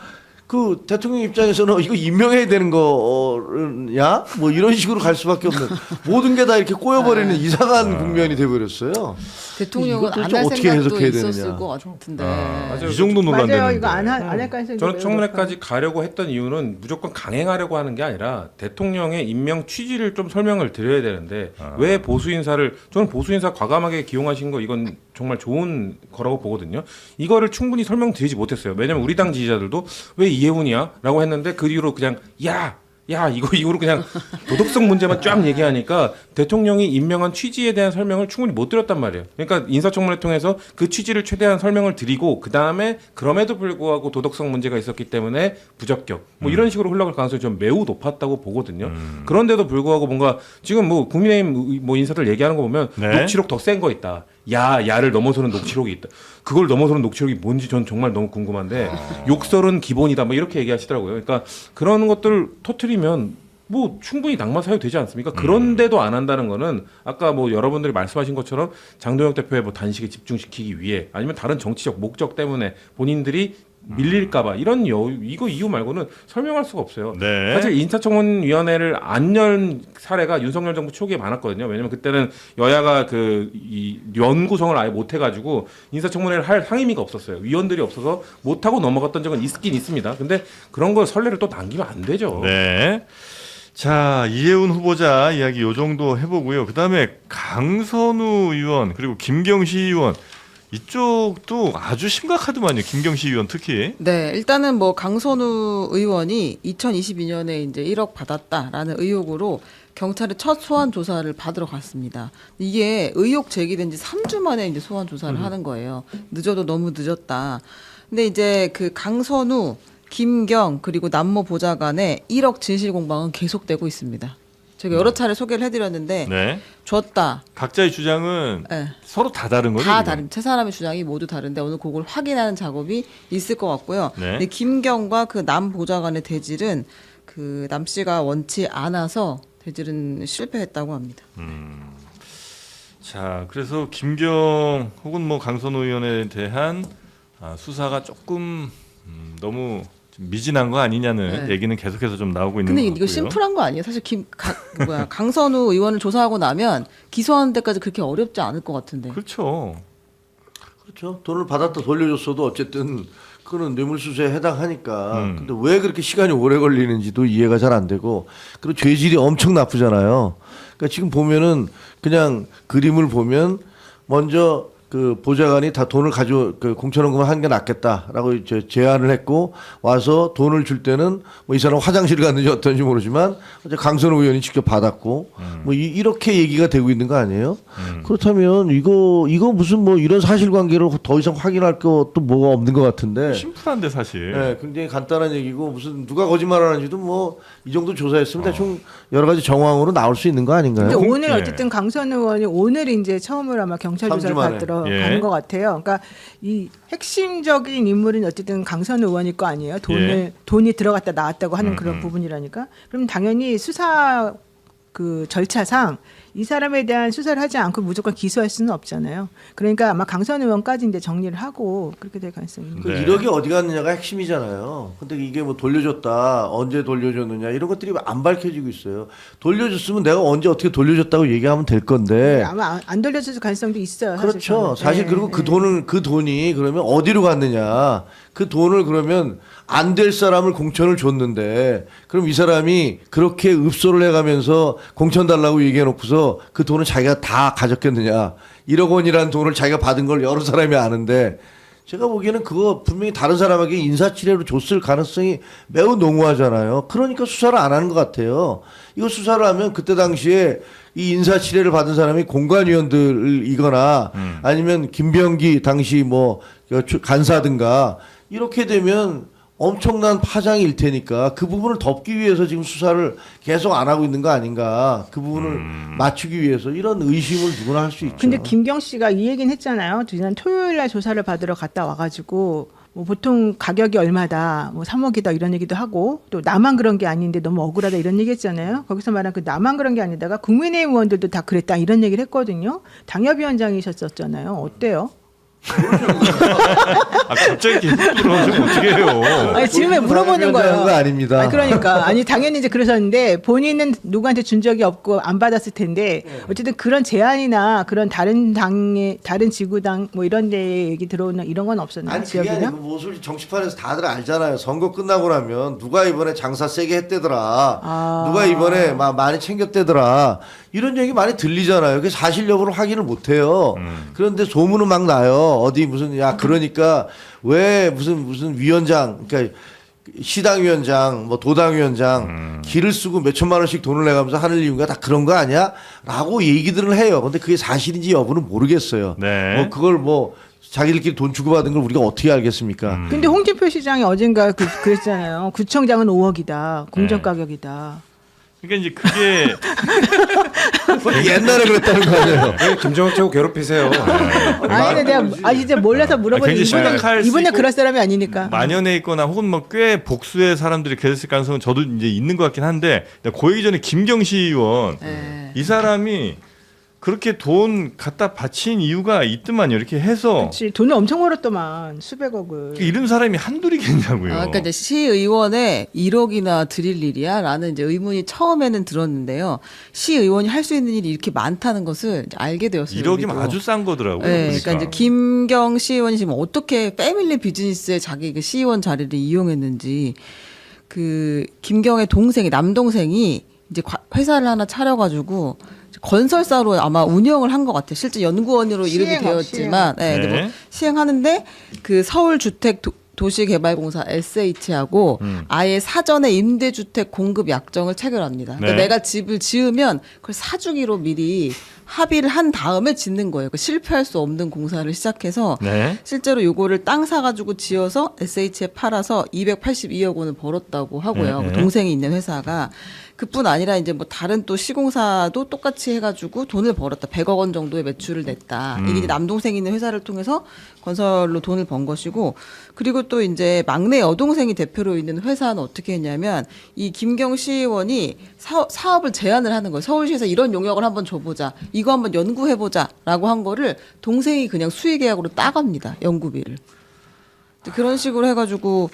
그 대통령 입장에서는 이거 임명해야 되는 거냐? 뭐 이런 식으로 갈 수밖에 없는 모든 게 다 이렇게 꼬여버리는 이상한 국면이 돼버렸어요. 대통령은 이것도 안 좀 할 어떻게 생각도 해석해야 있었을 되느냐. 것 같은데. 맞아요. 이 정도 논란되는데. 맞아요. 이거 안 할 가능성이 저는 매우 청문회까지 가려고 했던 이유는 무조건 강행하려고 하는 게 아니라 대통령의 임명 취지를 좀 설명을 드려야 되는데 왜 보수 인사를 저는 보수 인사 과감하게 기용하신 거 이건 정말 좋은 거라고 보거든요. 이거를 충분히 설명드리지 못했어요. 왜냐면 우리 당 지지자들도 왜 이해훈이야? 라고 했는데 그 뒤로 그냥 야 야 이거로 그냥 도덕성 문제만 쫙 얘기하니까 대통령이 임명한 취지에 대한 설명을 충분히 못 드렸단 말이에요. 그러니까 인사청문회 통해서 그 취지를 최대한 설명을 드리고 그 다음에 그럼에도 불구하고 도덕성 문제가 있었기 때문에 부적격 뭐 이런 식으로 흘러갈 가능성이 좀 매우 높았다고 보거든요. 그런데도 불구하고 뭔가 지금 뭐 국민의힘 뭐 인사들 얘기하는 거 보면 네. 녹취록 더 센 거 있다. 야를 넘어서는 녹취록이 있다. 그걸 넘어서는 녹취록이 뭔지 전 정말 너무 궁금한데 욕설은 기본이다. 뭐 이렇게 얘기하시더라고요. 그러니까 그런 것들 터트리면 뭐 충분히 낙마 사유되지 않습니까? 그런데도 안 한다는 거는 아까 뭐 여러분들이 말씀하신 것처럼 장동혁 대표의 뭐 단식에 집중시키기 위해 아니면 다른 정치적 목적 때문에 본인들이 밀릴까봐 이런 이거 이유 말고는 설명할 수가 없어요. 네. 사실 인사청문위원회를 안 연 사례가 윤석열 정부 초기에 많았거든요. 왜냐면 그때는 여야가 이 연구성을 아예 못 해가지고 인사청문회를 할 상임위가 없었어요. 위원들이 없어서 못 하고 넘어갔던 적은 있긴 있습니다. 근데 그런 걸 선례를 또 남기면 안 되죠. 네. 자, 이해운 후보자 이야기 요 정도 해보고요. 그 다음에 강선우 의원 그리고 김경시 의원 이쪽도 아주 심각하더만요. 김경시 의원 특히. 네, 일단은 뭐 강선우 의원이 2022년에 이제 1억 받았다라는 의혹으로 경찰에 첫 소환 조사를 받으러 갔습니다. 이게 의혹 제기된 지 3주 만에 이제 소환 조사를 하는 거예요. 늦어도 너무 늦었다. 근데 이제 그 강선우, 김경 그리고 남모 보좌관의 1억 진실 공방은 계속되고 있습니다. 제가 여러 차례 소개를 해드렸는데 네. 줬다. 각자의 주장은 네. 서로 다 다른 거죠? 다 지금? 다른 세 사람의 주장이 모두 다른데 오늘 그걸 확인하는 작업이 있을 것 같고요. 네. 근데 김경과 그 남 보좌관의 대질은 그 남 씨가 원치 않아서 대질은 실패했다고 합니다. 자, 그래서 김경 혹은 뭐 강선우 의원에 대한 수사가 조금 너무 좀 미진한 거 아니냐는 네. 얘기는 계속해서 좀 나오고 있는 근데 것 이거 같고요. 심플한 거 아니에요? 사실 강선우 의원을 조사하고 나면 기소하는 데까지 그렇게 어렵지 않을 것 같은데. 그렇죠. 그렇죠. 돈을 받았다 돌려줬어도 어쨌든 그거는 뇌물수수에 해당하니까. 근데 왜 그렇게 시간이 오래 걸리는지도 이해가 잘 안 되고 그리고 죄질이 엄청 나쁘잖아요. 그러니까 지금 보면은 그냥 그림을 보면 먼저 그 보좌관이 다 돈을 그 공천원금을 하는 게 낫겠다라고 이제 제안을 했고 와서 돈을 줄 때는 뭐 이 사람 화장실 갔는지 어떤지 모르지만 어제 강선우 의원이 직접 받았고 뭐 이렇게 얘기가 되고 있는 거 아니에요? 그렇다면 이거 무슨 뭐 이런 사실관계를 더 이상 확인할 것도 뭐가 없는 것 같은데. 심플한데 사실. 네, 굉장히 간단한 얘기고 무슨 누가 거짓말하는지도 뭐 이 정도 조사했으면 대충 여러 가지 정황으로 나올 수 있는 거 아닌가요? 근데 오늘 예. 어쨌든 강선우 의원이 오늘 이제 처음으로 아마 경찰 조사를 3주 만에. 받으러 예. 가는 것 같아요. 그러니까 이 핵심적인 인물은 어쨌든 강선우 의원일 거 아니에요. 돈이 들어갔다 나왔다고 하는 그런 부분이라니까. 그럼 당연히 수사 그 절차상 이 사람에 대한 수사를 하지 않고 무조건 기소할 수는 없잖아요. 그러니까 아마 강선우 의원까지 이제 정리를 하고 그렇게 될 가능성이 있는 그 네. 1억이 어디 갔느냐가 핵심이잖아요. 근데 이게 뭐 돌려줬다, 언제 돌려줬느냐 이런 것들이 안 밝혀지고 있어요. 돌려줬으면 내가 언제 어떻게 돌려줬다고 얘기하면 될 건데. 아마 안 돌려줄 가능성도 있어요. 그렇죠. 사실 네, 그리고 네. 그 돈이 그러면 어디로 갔느냐. 그 돈을 그러면 안 될 사람을 공천을 줬는데 그럼 이 사람이 그렇게 읍소를 해가면서 공천 달라고 얘기해 놓고서 그 돈을 자기가 다 가졌겠느냐. 1억 원이라는 돈을 자기가 받은 걸 여러 사람이 아는데 제가 보기에는 그거 분명히 다른 사람에게 인사치레로 줬을 가능성이 매우 농후하잖아요. 그러니까 수사를 안 하는 것 같아요. 이거 수사를 하면 그때 당시에 이 인사치레를 받은 사람이 공관위원들이거나 아니면 김병기 당시 뭐 간사든가 이렇게 되면 엄청난 파장일 테니까 그 부분을 덮기 위해서 지금 수사를 계속 안 하고 있는 거 아닌가. 그 부분을 맞추기 위해서 이런 의심을 누구나 할 수 있죠. 근데 김경 씨가 이 얘기는 했잖아요. 지난 토요일 날 조사를 받으러 갔다 와가지고 뭐 보통 가격이 얼마다, 뭐 3억이다 이런 얘기도 하고 또 나만 그런 게 아닌데 너무 억울하다 이런 얘기했잖아요. 거기서 말한 그 나만 그런 게 아니다가 국민의힘 의원들도 다 그랬다 이런 얘기를 했거든요. 당협위원장이셨었잖아요. 어때요? 갑자기 계속 들어오시면 어떻게 해요? 아니, 질문에 물어보는 거예요. 거 아닙니다. 아니, 그러니까 아니 당연히 이제 그러셨는데 본인은 누구한테 준 적이 없고 안 받았을 텐데 어쨌든 그런 제안이나 그런 다른 당의 다른 지구당 뭐 이런 데 얘기 들어오는 이런 건 없었나요? 아니 그게 지역이나? 아니고 뭐 솔직히 정치판에서 다들 알잖아요. 선거 끝나고 나면 누가 이번에 장사 세게 했대더라. 누가 이번에 막 많이 챙겼대더라. 이런 얘기 많이 들리잖아요. 그게 사실 여부를 확인을 못 해요. 그런데 소문은 막 나요. 어디 무슨 야 그러니까 왜 무슨 위원장 그러니까 시당위원장 뭐 도당위원장 길을 쓰고 몇 천만 원씩 돈을 내가면서 하는 이유가 다 그런 거 아니야? 라고 얘기들을 해요. 근데 그게 사실인지 여부는 모르겠어요. 네. 뭐 그걸 뭐 자기들끼리 돈 주고받은 걸 우리가 어떻게 알겠습니까? 근데 홍준표 시장이 어젠가 그랬잖아요. 구청장은 5억이다. 공정 가격이다. 그러니까 이제 그게 옛날에 그랬다는 거 아니에요? 왜 김정은 최고 괴롭히세요? 아니 근데 내가 진짜 몰라서 물어보는 굉장히 심각할 수 이분은 있고 그럴 사람이 아니니까. 만연해 있거나 혹은 뭐 꽤 복수의 사람들이 계셨을 가능성은 저도 이제 있는 것 같긴 한데 그 얘기 전에 김경시 의원 네. 이 사람이 그렇게 돈 갖다 바친 이유가 있더만요. 이렇게 해서 그렇지. 돈을 엄청 벌었더만 수백억을. 이런 사람이 한둘이겠냐고요. 그러니까 이제 시의원에 1억이나 드릴 일이야라는 이제 의문이 처음에는 들었는데요. 시의원이 할 수 있는 일이 이렇게 많다는 것을 이제 알게 되었어요. 1억이면 우리도. 아주 싼 거더라고요. 네, 보니까. 그러니까 이제 김경 시의원이 지금 어떻게 패밀리 비즈니스에 자기 그 시의원 자리를 이용했는지 그 김경의 동생이 남동생이 이제 회사를 하나 차려가지고 건설사로 아마 운영을 한 것 같아요. 실제 연구원으로 이름이 시행업, 되었지만, 네, 근데 네. 뭐 시행하는데 그 서울주택 도시개발공사 SH하고 아예 사전에 임대주택 공급 약정을 체결합니다. 그러니까 네. 내가 집을 지으면 그걸 사주기로 미리 합의를 한 다음에 짓는 거예요. 그 실패할 수 없는 공사를 시작해서 네. 실제로 요거를 땅 사가지고 지어서 SH에 팔아서 282억 원을 벌었다고 하고요. 네, 네. 그 동생이 있는 회사가. 그뿐 아니라 이제 뭐 다른 또 시공사도 똑같이 해가지고 돈을 벌었다. 100억 원 정도의 매출을 냈다. 이게 이제 남동생이 있는 회사를 통해서 건설로 돈을 번 것이고, 그리고 또 이제 막내 여동생이 대표로 있는 회사는 어떻게 했냐면 이 김경 시의원이 사업을 제안을 하는 거예요. 서울시에서 이런 용역을 한번 줘보자. 이거 한번 연구해보자라고 한 거를 동생이 그냥 수의계약으로 따갑니다. 연구비를. 그런 식으로 해가지고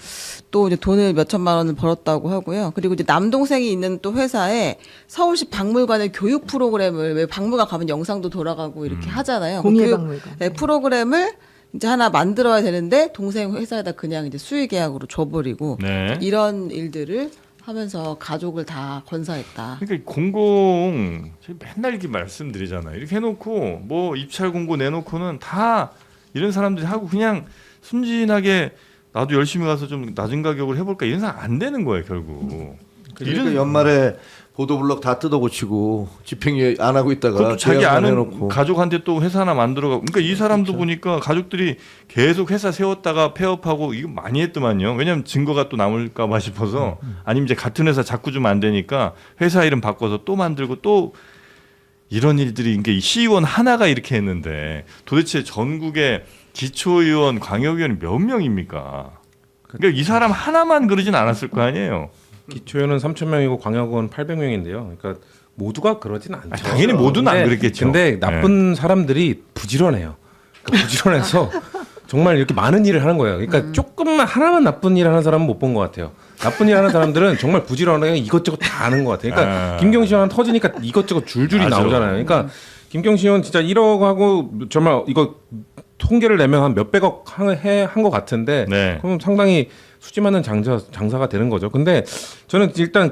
또 이제 돈을 몇 천만 원을 벌었다고 하고요. 그리고 이제 남동생이 있는 또 회사에 서울시 박물관의 교육 프로그램을, 왜 박물관 가면 영상도 돌아가고 이렇게 하잖아요. 공예 그 박물관. 네, 프로그램을 이제 하나 만들어야 되는데 동생 회사에다 그냥 이제 수의계약으로 줘버리고 네. 이런 일들을 하면서 가족을 다 건사했다. 그러니까 공공 저희 맨날 이렇게 말씀드리잖아요. 이렇게 해놓고 뭐 입찰 공고 내놓고는 다 이런 사람들이 하고 그냥 순진하게 나도 열심히 가서 좀 낮은 가격을 해볼까 이런 생각 안 되는 거예요 결국. 그러니까 연말에 보도블록 다 뜯어고치고 집행유예 안 하고 있다가 그것도 자기 계약만 아는 해놓고. 가족한테 또 회사 하나 만들어가고. 그러니까 이 사람도 보니까 가족들이 계속 회사 세웠다가 폐업하고 이거 많이 했더만요. 왜냐하면 증거가 또 남을까봐 싶어서. 아니면 이제 같은 회사 자꾸 주면 안 되니까 회사 이름 바꿔서 또 만들고 또 이런 일들이 그러니까 이 시의원 하나가 이렇게 했는데 도대체 전국에 기초의원, 광역의원이 몇 명입니까? 그러니까 이 사람 하나만 그러진 않았을 거 아니에요. 기초의원은 3,000명이고 광역은 800명인데요. 그러니까 모두가 그러진 않죠. 당연히 모두는 안 그랬겠죠. 근데 나쁜 사람들이 부지런해요. 그러니까 부지런해서 정말 이렇게 많은 일을 하는 거예요. 그러니까 조금만 하나만 나쁜 일 하는 사람은 못 본 것 같아요. 나쁜 일 하는 사람들은 정말 부지런하게 이것저것 다 아는 것 같아요. 그러니까 김경시 의원 터지니까 이것저것 줄줄이 맞아. 나오잖아요. 그러니까 김경시 의원 진짜 1억 하고 정말 이거 통계를 내면 한 몇백억 한 것 같은데 네. 그럼 상당히 수지 맞는 장사가 되는 거죠. 근데 저는 일단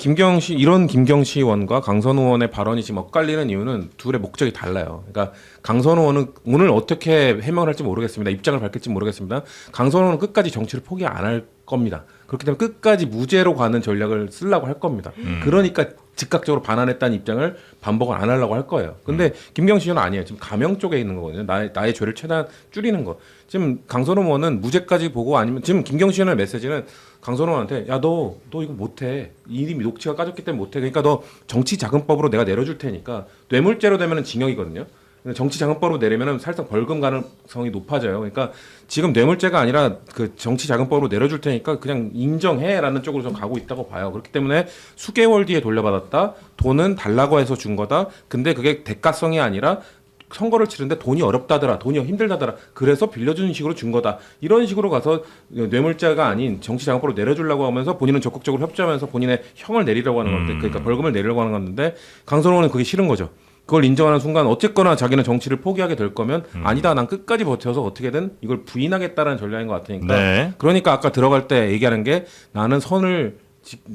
이런 김경시 의원과 강선우 의원의 발언이 지금 엇갈리는 이유는 둘의 목적이 달라요. 그러니까 강선우 의원은 오늘 어떻게 해명을 할지 모르겠습니다. 입장을 밝힐지 모르겠습니다. 강선우 의원은 끝까지 정치를 포기 안 할 겁니다. 그렇기 때문에 끝까지 무죄로 가는 전략을 쓰려고 할 겁니다. 그러니까 즉각적으로 반환했다는 입장을 반복을 안 하려고 할 거예요. 근데 김경시 의원은 아니에요. 지금 가명 쪽에 있는 거거든요. 나의 죄를 최대한 줄이는 거. 지금 강선우 의원은 무죄까지 보고 아니면 지금 김경시 의원의 메시지는 강선우 의원한테 야 너 이거 못해. 이미 녹취가 까졌기 때문에 못해. 그러니까 너 정치자금법으로 내가 내려줄 테니까 뇌물죄로 되면은 징역이거든요. 정치자금법으로 내리면은 살짝 벌금 가능성이 높아져요. 그러니까 지금 뇌물죄가 아니라 그 정치자금법으로 내려줄 테니까 그냥 인정해라는 쪽으로 좀 가고 있다고 봐요. 그렇기 때문에 수개월 뒤에 돌려받았다. 돈은 달라고 해서 준 거다. 근데 그게 대가성이 아니라 선거를 치는데 돈이 어렵다더라, 돈이 힘들다더라. 그래서 빌려주는 식으로 준 거다. 이런 식으로 가서 뇌물죄가 아닌 정치자금법으로 내려주려고 하면서 본인은 적극적으로 협조하면서 본인의 형을 내리려고 하는 건데, 그러니까 벌금을 내리려고 하는 건데 강선우 의원은 그게 싫은 거죠. 그걸 인정하는 순간 어쨌거나 자기는 정치를 포기하게 될 거면 아니다, 난 끝까지 버텨서 어떻게든 이걸 부인하겠다라는 전략인 것 같으니까. 네. 그러니까 아까 들어갈 때 얘기하는 게 나는 선을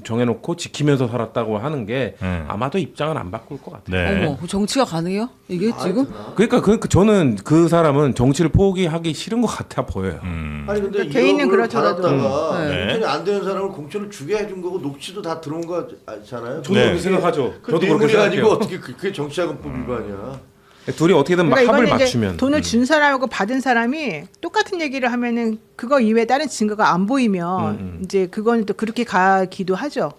정해놓고 지키면서 살았다고 하는 게 네. 아마도 입장은 안 바꿀 것 같아요. 네. 어머, 정치가 가능해요? 이게 지금? 그러니까 저는 그 사람은 정치를 포기하기 싫은 것 같아 보여요. 아니 근데 그러니까 개인은 이력을 그렇더라도. 받았다가 네. 공천이 안 되는 사람을 공천을 주게 해준 거고 녹취도 다 들어온 거잖아요. 저도 네. 그렇게 생각하죠. 그 저도 그렇게 뇌물이 아니고 생각해요. 어떻게 그게 정치자금법 위반이야? 둘이 어떻게든 막 그러니까 합을 이거는 이제 맞추면 돈을 준 사람하고 받은 사람이 똑같은 얘기를 하면은 그거 이외에 다른 증거가 안 보이면 이제 그거는 또 그렇게 가기도 하죠.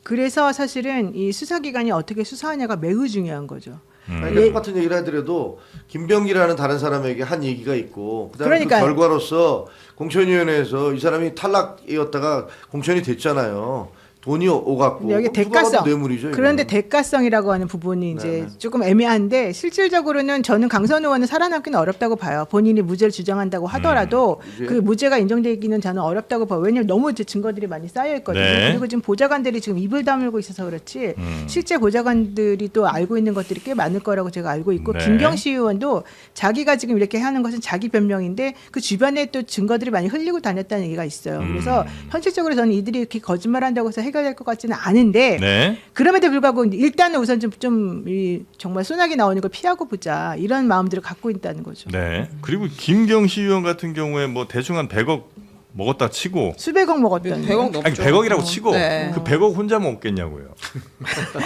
그래서 사실은 이 수사기관이 어떻게 수사하냐가 매우 중요한 거죠. 그러니까 똑같은 얘기를 하더라도 김병기라는 다른 사람에게 한 얘기가 있고 그다음에 그러니까요. 그 결과로서 공천위원회에서 이 사람이 탈락이었다가 공천이 됐잖아요. 돈이 오갔고 근데 여기 누가 봐도 대가성. 뇌물이죠. 그런데 이거는. 대가성이라고 하는 부분이 이제 네네. 조금 애매한데 실질적으로는 저는 강선 의원은 살아남기는 어렵다고 봐요. 본인이 무죄를 주장한다고 하더라도 이제- 그 무죄가 인정되기는 저는 어렵다고 봐요. 왜냐하면 너무 이제 증거들이 많이 쌓여 있거든요. 네. 그리고 지금 보좌관들이 지금 입을 다물고 있어서 그렇지 실제 보좌관들이 또 알고 있는 것들이 꽤 많을 거라고 제가 알고 있고 네. 김경시 의원도 자기가 지금 이렇게 하는 것은 자기 변명인데 그 주변에 또 증거들이 많이 흘리고 다녔다는 얘기가 있어요. 그래서 현실적으로 저는 이들이 이렇게 거짓말한다고 해서 해결될 것 같지는 않은데 네. 그럼에도 불구하고 일단은 우선 정말 소나기 나오는 걸 피하고 보자 이런 마음들을 갖고 있다는 거죠. 네. 그리고 김경시 의원 같은 경우에 뭐 대충 한 100억 먹었다 치고 수백억 먹었던 100억 넘죠. 아니 100억이라고 치고 네. 그 100억 혼자 먹겠냐고요.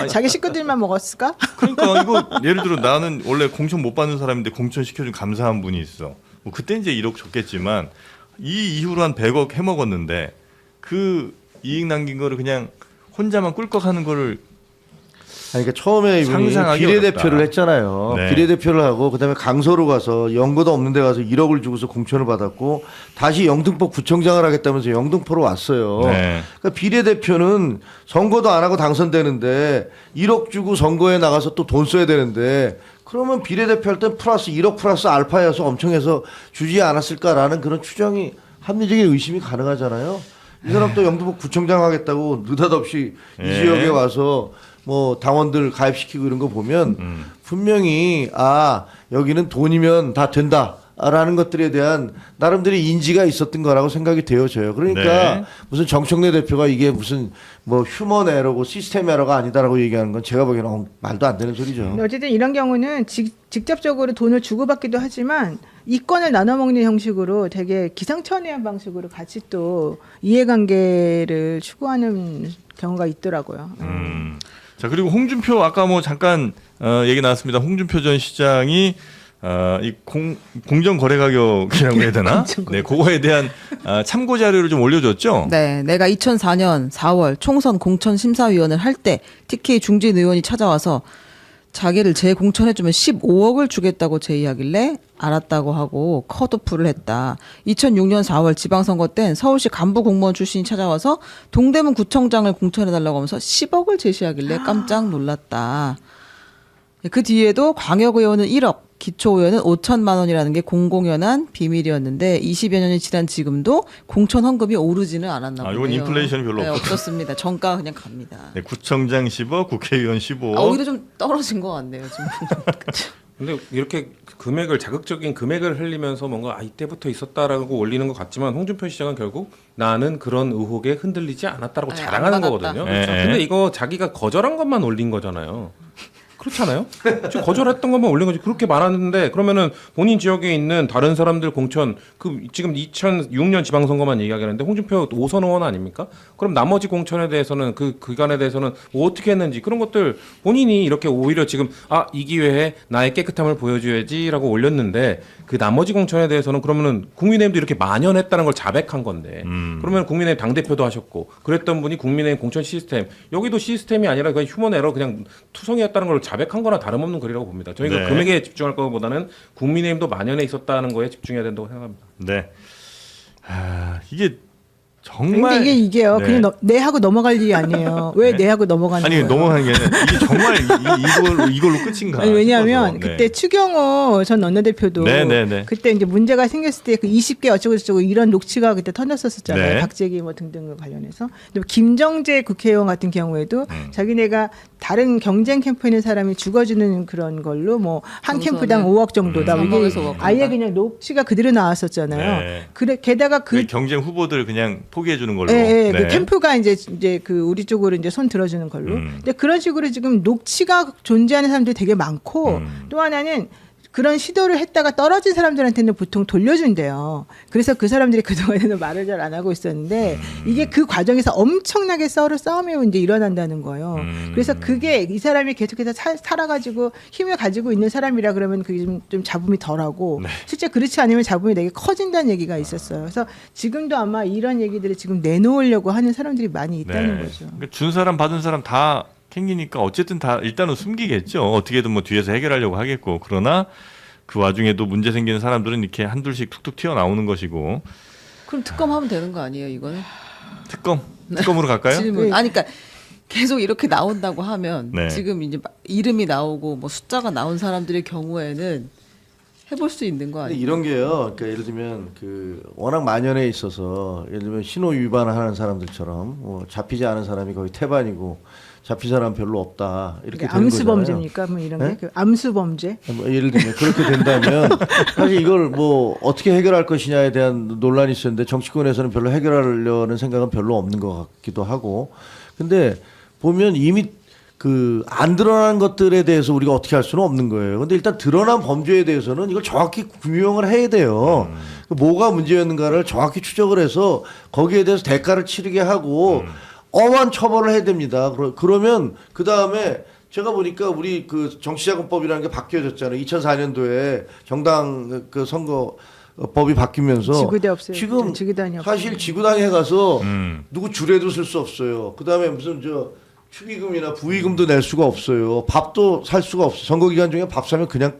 자기 식구들만 먹었을까? 그러니까 이거 예를 들어 나는 원래 공천 못 받는 사람인데 공천 시켜준 감사한 분이 있어. 뭐 그때 이제 1억 줬겠지만 이 이후로 한 100억 해먹었는데 그 이익 남긴 거를 그냥 혼자만 꿀꺽하는 거를 아니, 그러니까 처음에 이분이 상상하기 비례대표를 어렵다. 했잖아요. 네. 비례대표를 하고 그다음에 강서로 가서 연고도 없는 데 가서 1억을 주고서 공천을 받았고 다시 영등포 구청장을 하겠다면서 영등포로 왔어요. 네. 그러니까 비례대표는 선거도 안 하고 당선되는데 1억 주고 선거에 나가서 또 돈 써야 되는데 그러면 비례대표 할 땐 플러스 1억 플러스 알파여서 엄청 해서 주지 않았을까라는 그런 추정이 합리적인 의심이 가능하잖아요. 이 사람 또 영등포 구청장 하겠다고 느닷없이 이 예. 지역에 와서 뭐 당원들 가입시키고 이런 거 보면 분명히 여기는 돈이면 다 된다라는 것들에 대한 나름대로 인지가 있었던 거라고 생각이 되어져요. 그러니까 네. 무슨 정청래 대표가 이게 무슨 뭐 휴먼 에러고 시스템 에러가 아니다라고 얘기하는 건 제가 보기에는 말도 안 되는 소리죠. 근데 어쨌든 이런 경우는 직접적으로 돈을 주고받기도 하지만 이권을 나눠 먹는 형식으로 되게 기상천외한 방식으로 같이 또 이해관계를 추구하는 경우가 있더라고요. 자 그리고 홍준표 아까 뭐 잠깐 얘기 나왔습니다. 홍준표 전 시장이 이 공정 거래 가격이라고 해야 되나? 네, 그거에 대한 참고 자료를 좀 올려줬죠. 네, 내가 2004년 4월 총선 공천 심사위원을 할 때 TK 중진 의원이 찾아와서 자기를 재공천해주면 15억을 주겠다고 제의하길래 알았다고 하고 컷오프를 했다. 2006년 4월 지방선거 땐 서울시 간부 공무원 출신이 찾아와서 동대문 구청장을 공천해달라고 하면서 10억을 제시하길래 깜짝 놀랐다. 그 뒤에도 광역의원은 1억, 기초의원은 5천만 원이라는 게 공공연한 비밀이었는데 20여 년이 지난 지금도 공천 헌금이 오르지는 않았나 보네요. 이건 인플레이션이 별로 네, 없었죠. 없었습니다. 정가 그냥 갑니다. 네, 구청장 10억, 국회의원 15억. 오히려 좀 떨어진 것 같네요. 지금. 근데 이렇게 금액을 자극적인 금액을 흘리면서 뭔가 이때부터 있었다라고 올리는 것 같지만 홍준표 시장은 결국 나는 그런 의혹에 흔들리지 않았다라고 네, 자랑하는 안 받았다. 거거든요. 네. 근데 이거 자기가 거절한 것만 올린 거잖아요. 그렇잖아요. 지금 거절했던 것만 올린 거지. 그렇게 많았는데 그러면은 본인 지역에 있는 다른 사람들 공천 지금 2006년 지방선거만 얘기하겠는데 홍준표 5선 의원 아닙니까? 그럼 나머지 공천에 대해서는 그 기간에 대해서는 뭐 어떻게 했는지 그런 것들 본인이 이렇게 오히려 지금 이 기회에 나의 깨끗함을 보여줘야지라고 올렸는데 그 나머지 공천에 대해서는 그러면은 국민의힘도 이렇게 만연했다는 걸 자백한 건데 그러면 국민의힘 당대표도 하셨고 그랬던 분이 국민의힘 공천 시스템 여기도 시스템이 아니라 그냥 휴먼 에러 그냥 투성이었다는 걸 자백한 거나 다름없는 글이라고 봅니다. 저희가 네. 금액에 집중할 것보다는 국민의힘도 만연해 있었다는 거에 집중해야 된다고 생각합니다. 네. 이게 정말 근데 이게요. 네. 그냥 내하고 넘어갈 일이 아니에요. 왜 내하고 넘어가는 아니 거예요? 넘어가는 게 아니라 이게 정말 이걸로 끝인가? 아니 왜냐하면 싶어서. 그때 추경호 전 원내대표도 네. 그때 이제 문제가 생겼을 때 그 20개 어쩌고 저쩌고 이런 녹취가 그때 터졌었잖아요. 네. 박재기 뭐 등등을 관련해서. 근데 김정재 국회의원 같은 경우에도 자기네가 다른 경쟁 캠프에 있는 사람이 죽어주는 그런 걸로 뭐 한 경선에. 캠프당 5억 정도다. 이게 3억에서 5억 아예 정도. 그냥 녹취가 그대로 나왔었잖아요. 네. 그래 게다가 그 경쟁 후보들 그냥 포기해 주는 걸로. 예, 네. 그 캠프가 이제 그 우리 쪽으로 이제 손 들어주는 걸로. 근데 그런 식으로 지금 녹취가 존재하는 사람들이 되게 많고 또 하나는 그런 시도를 했다가 떨어진 사람들한테는 보통 돌려준대요. 그래서 그 사람들이 그동안에는 말을 잘 안 하고 있었는데 이게 그 과정에서 엄청나게 싸움이 이제 일어난다는 거예요. 그래서 그게 이 사람이 계속해서 살아가지고 힘을 가지고 있는 사람이라 그러면 그게 좀 잡음이 덜하고 네. 실제 그렇지 않으면 잡음이 되게 커진다는 얘기가 있었어요. 그래서 지금도 아마 이런 얘기들을 지금 내놓으려고 하는 사람들이 많이 있다는 네. 거죠. 그러니까 준 사람 받은 사람 다 캥기니까 어쨌든 다 일단은 숨기겠죠. 어떻게든 뭐 뒤에서 해결하려고 하겠고. 그러나 그 와중에도 문제 생기는 사람들은 이렇게 한둘씩 툭툭 튀어나오는 것이고. 그럼 특검하면 되는 거 아니에요, 이거는? 특검으로 갈까요? 질문. 아니, 그러니까 계속 이렇게 나온다고 하면 네. 지금 이제 이름이 나오고 뭐 숫자가 나온 사람들의 경우에는 해볼 수 있는 거 근데 아니에요? 이런 게요. 그러니까 예를 들면 그 워낙 만연해 있어서 예를 들면 신호 위반하는 사람들처럼 뭐 잡히지 않은 사람이 거의 태반이고 잡힌 사람 별로 없다 이렇게 되는 암수 거잖아요. 범죄입니까? 뭐 이런 네? 게? 그 암수 범죄? 뭐 예를 들면 그렇게 된다면 사실 이걸 뭐 어떻게 해결할 것이냐에 대한 논란이 있었는데 정치권에서는 별로 해결하려는 생각은 별로 없는 것 같기도 하고. 근데 보면 이미 그 안 드러난 것들에 대해서 우리가 어떻게 할 수는 없는 거예요. 근데 일단 드러난 범죄에 대해서는 이걸 정확히 규명을 해야 돼요. 뭐가 문제였는가를 정확히 추적을 해서 거기에 대해서 대가를 치르게 하고 엄한 처벌을 해야 됩니다. 그러면 그 다음에 제가 보니까 우리 그 정치자금법이라는 게 바뀌어졌잖아요. 2004년도에 정당 그 선거 법이 바뀌면서 지구대 없어요. 지금 지구단이 사실 없어요. 지구당에 가서 누구 주례도 쓸 수 없어요. 그 다음에 무슨 축의금이나 부의금도 낼 수가 없어요. 밥도 살 수가 없어요. 선거 기간 중에 밥 사면 그냥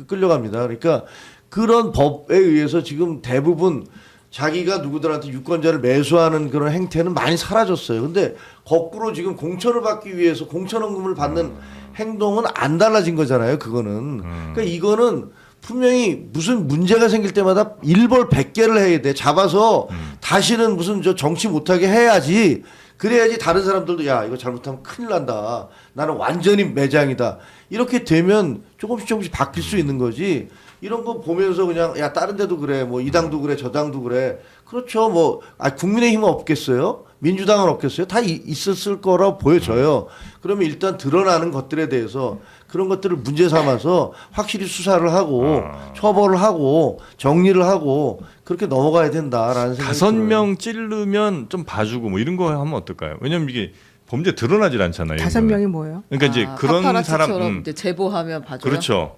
끌려갑니다. 그러니까 그런 법에 의해서 지금 대부분 자기가 누구들한테 유권자를 매수하는 그런 행태는 많이 사라졌어요. 근데 거꾸로 지금 공천을 받기 위해서 공천원금을 받는 행동은 안 달라진 거잖아요. 그거는. 그러니까 이거는 분명히 무슨 문제가 생길 때마다 일벌 100개를 해야 돼. 잡아서 다시는 무슨 정치 못하게 해야지. 그래야지 다른 사람들도 야 이거 잘못하면 큰일 난다. 나는 완전히 매장이다. 이렇게 되면 조금씩 바뀔 수 있는 거지. 이런 거 보면서 그냥 야 다른 데도 그래. 뭐 이 당도 그래. 저 당도 그래. 그렇죠. 뭐 국민의힘은 없겠어요? 민주당은 없겠어요? 다 있었을 거라고 보여져요. 그러면 일단 드러나는 것들에 대해서 그런 것들을 문제 삼아서 확실히 수사를 하고 처벌을 하고 정리를 하고 그렇게 넘어가야 된다라는 생각이 들어요. 5명 찌르면 좀 봐주고 뭐 이런 거 하면 어떨까요? 왜냐면 이게 범죄 드러나질 않잖아요. 5명이 뭐예요? 그러니까 이제 그런 사람 파파라치처럼 이제 제보하면 봐줘요. 그렇죠.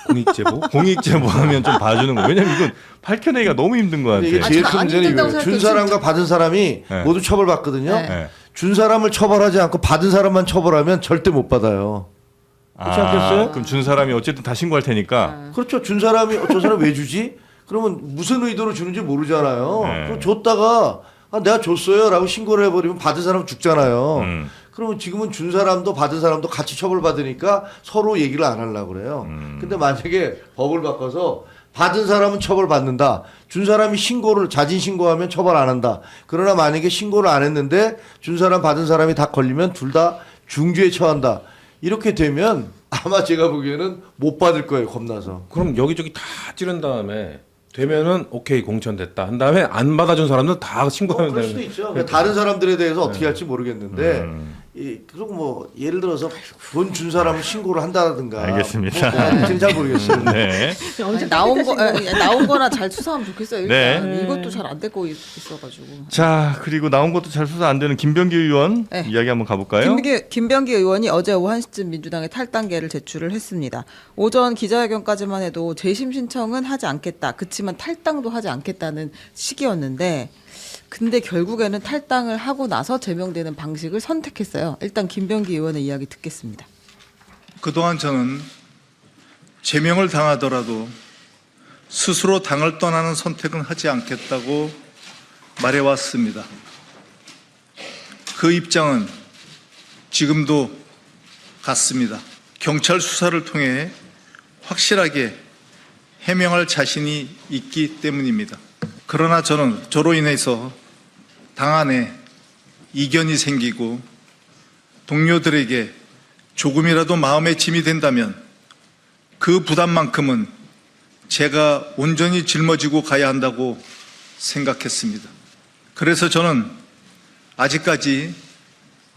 공익제보? 공익제보하면 좀 봐주는 거. 왜냐면 이건 밝혀내기가 너무 힘든 것 근데 같아요. 이게 제일 아, 큰 안 문제는 힘들다고 이거예요. 준 생각해요. 사람과 받은 사람이 네. 모두 처벌받거든요. 네. 네. 준 사람을 처벌하지 않고 받은 사람만 처벌하면 절대 못 받아요. 그렇지 않겠어요? 그럼 준 사람이 어쨌든 다 신고할 테니까. 그렇죠. 준 사람이 저 사람 왜 주지? 그러면 무슨 의도로 주는지 모르잖아요. 네. 그럼 줬다가 내가 줬어요라고 신고를 해버리면 받은 사람 죽잖아요. 음. 그러면 지금은 준 사람도 받은 사람도 같이 처벌받으니까 서로 얘기를 안 하려고 그래요. 근데 만약에 법을 바꿔서 받은 사람은 처벌받는다. 준 사람이 자진 신고하면 처벌 안 한다. 그러나 만약에 신고를 안 했는데 준 사람 받은 사람이 다 걸리면 둘 다 중죄에 처한다. 이렇게 되면 아마 제가 보기에는 못 받을 거예요. 겁나서. 그럼 여기저기 다 찌른 다음에 되면은 오케이 공천됐다 한 다음에 안 받아준 사람은 다 신고하면 그럴 되는 수도 있죠. 그러니까. 다른 사람들에 대해서 어떻게 할지 모르겠는데, 그리고 뭐 예를 들어서 돈 준 사람을 신고를 한다든가. 알겠습니다. 지금 잘 모르겠어요. 네. 아니, 나온 거나 잘 수사하면 좋겠어요. 일단 네. 이것도 잘 안 되고 있어가지고. 자, 그리고 나온 것도 잘 수사 안 되는 김병기 의원 네. 이야기 한번 가볼까요? 김병기 의원이 어제 오후 1시쯤 민주당에 탈당계를 제출을 했습니다. 오전 기자회견까지만 해도 재심 신청은 하지 않겠다. 그렇지만 탈당도 하지 않겠다는 시기였는데 근데 결국에는 탈당을 하고 나서 제명되는 방식을 선택했어요. 일단 김병기 의원의 이야기 듣겠습니다. 그동안 저는 제명을 당하더라도 스스로 당을 떠나는 선택은 하지 않겠다고 말해왔습니다. 그 입장은 지금도 같습니다. 경찰 수사를 통해 확실하게 해명할 자신이 있기 때문입니다. 그러나 저는 저로 인해서 당 안에 이견이 생기고 동료들에게 조금이라도 마음의 짐이 된다면 그 부담만큼은 제가 온전히 짊어지고 가야 한다고 생각했습니다. 그래서 저는 아직까지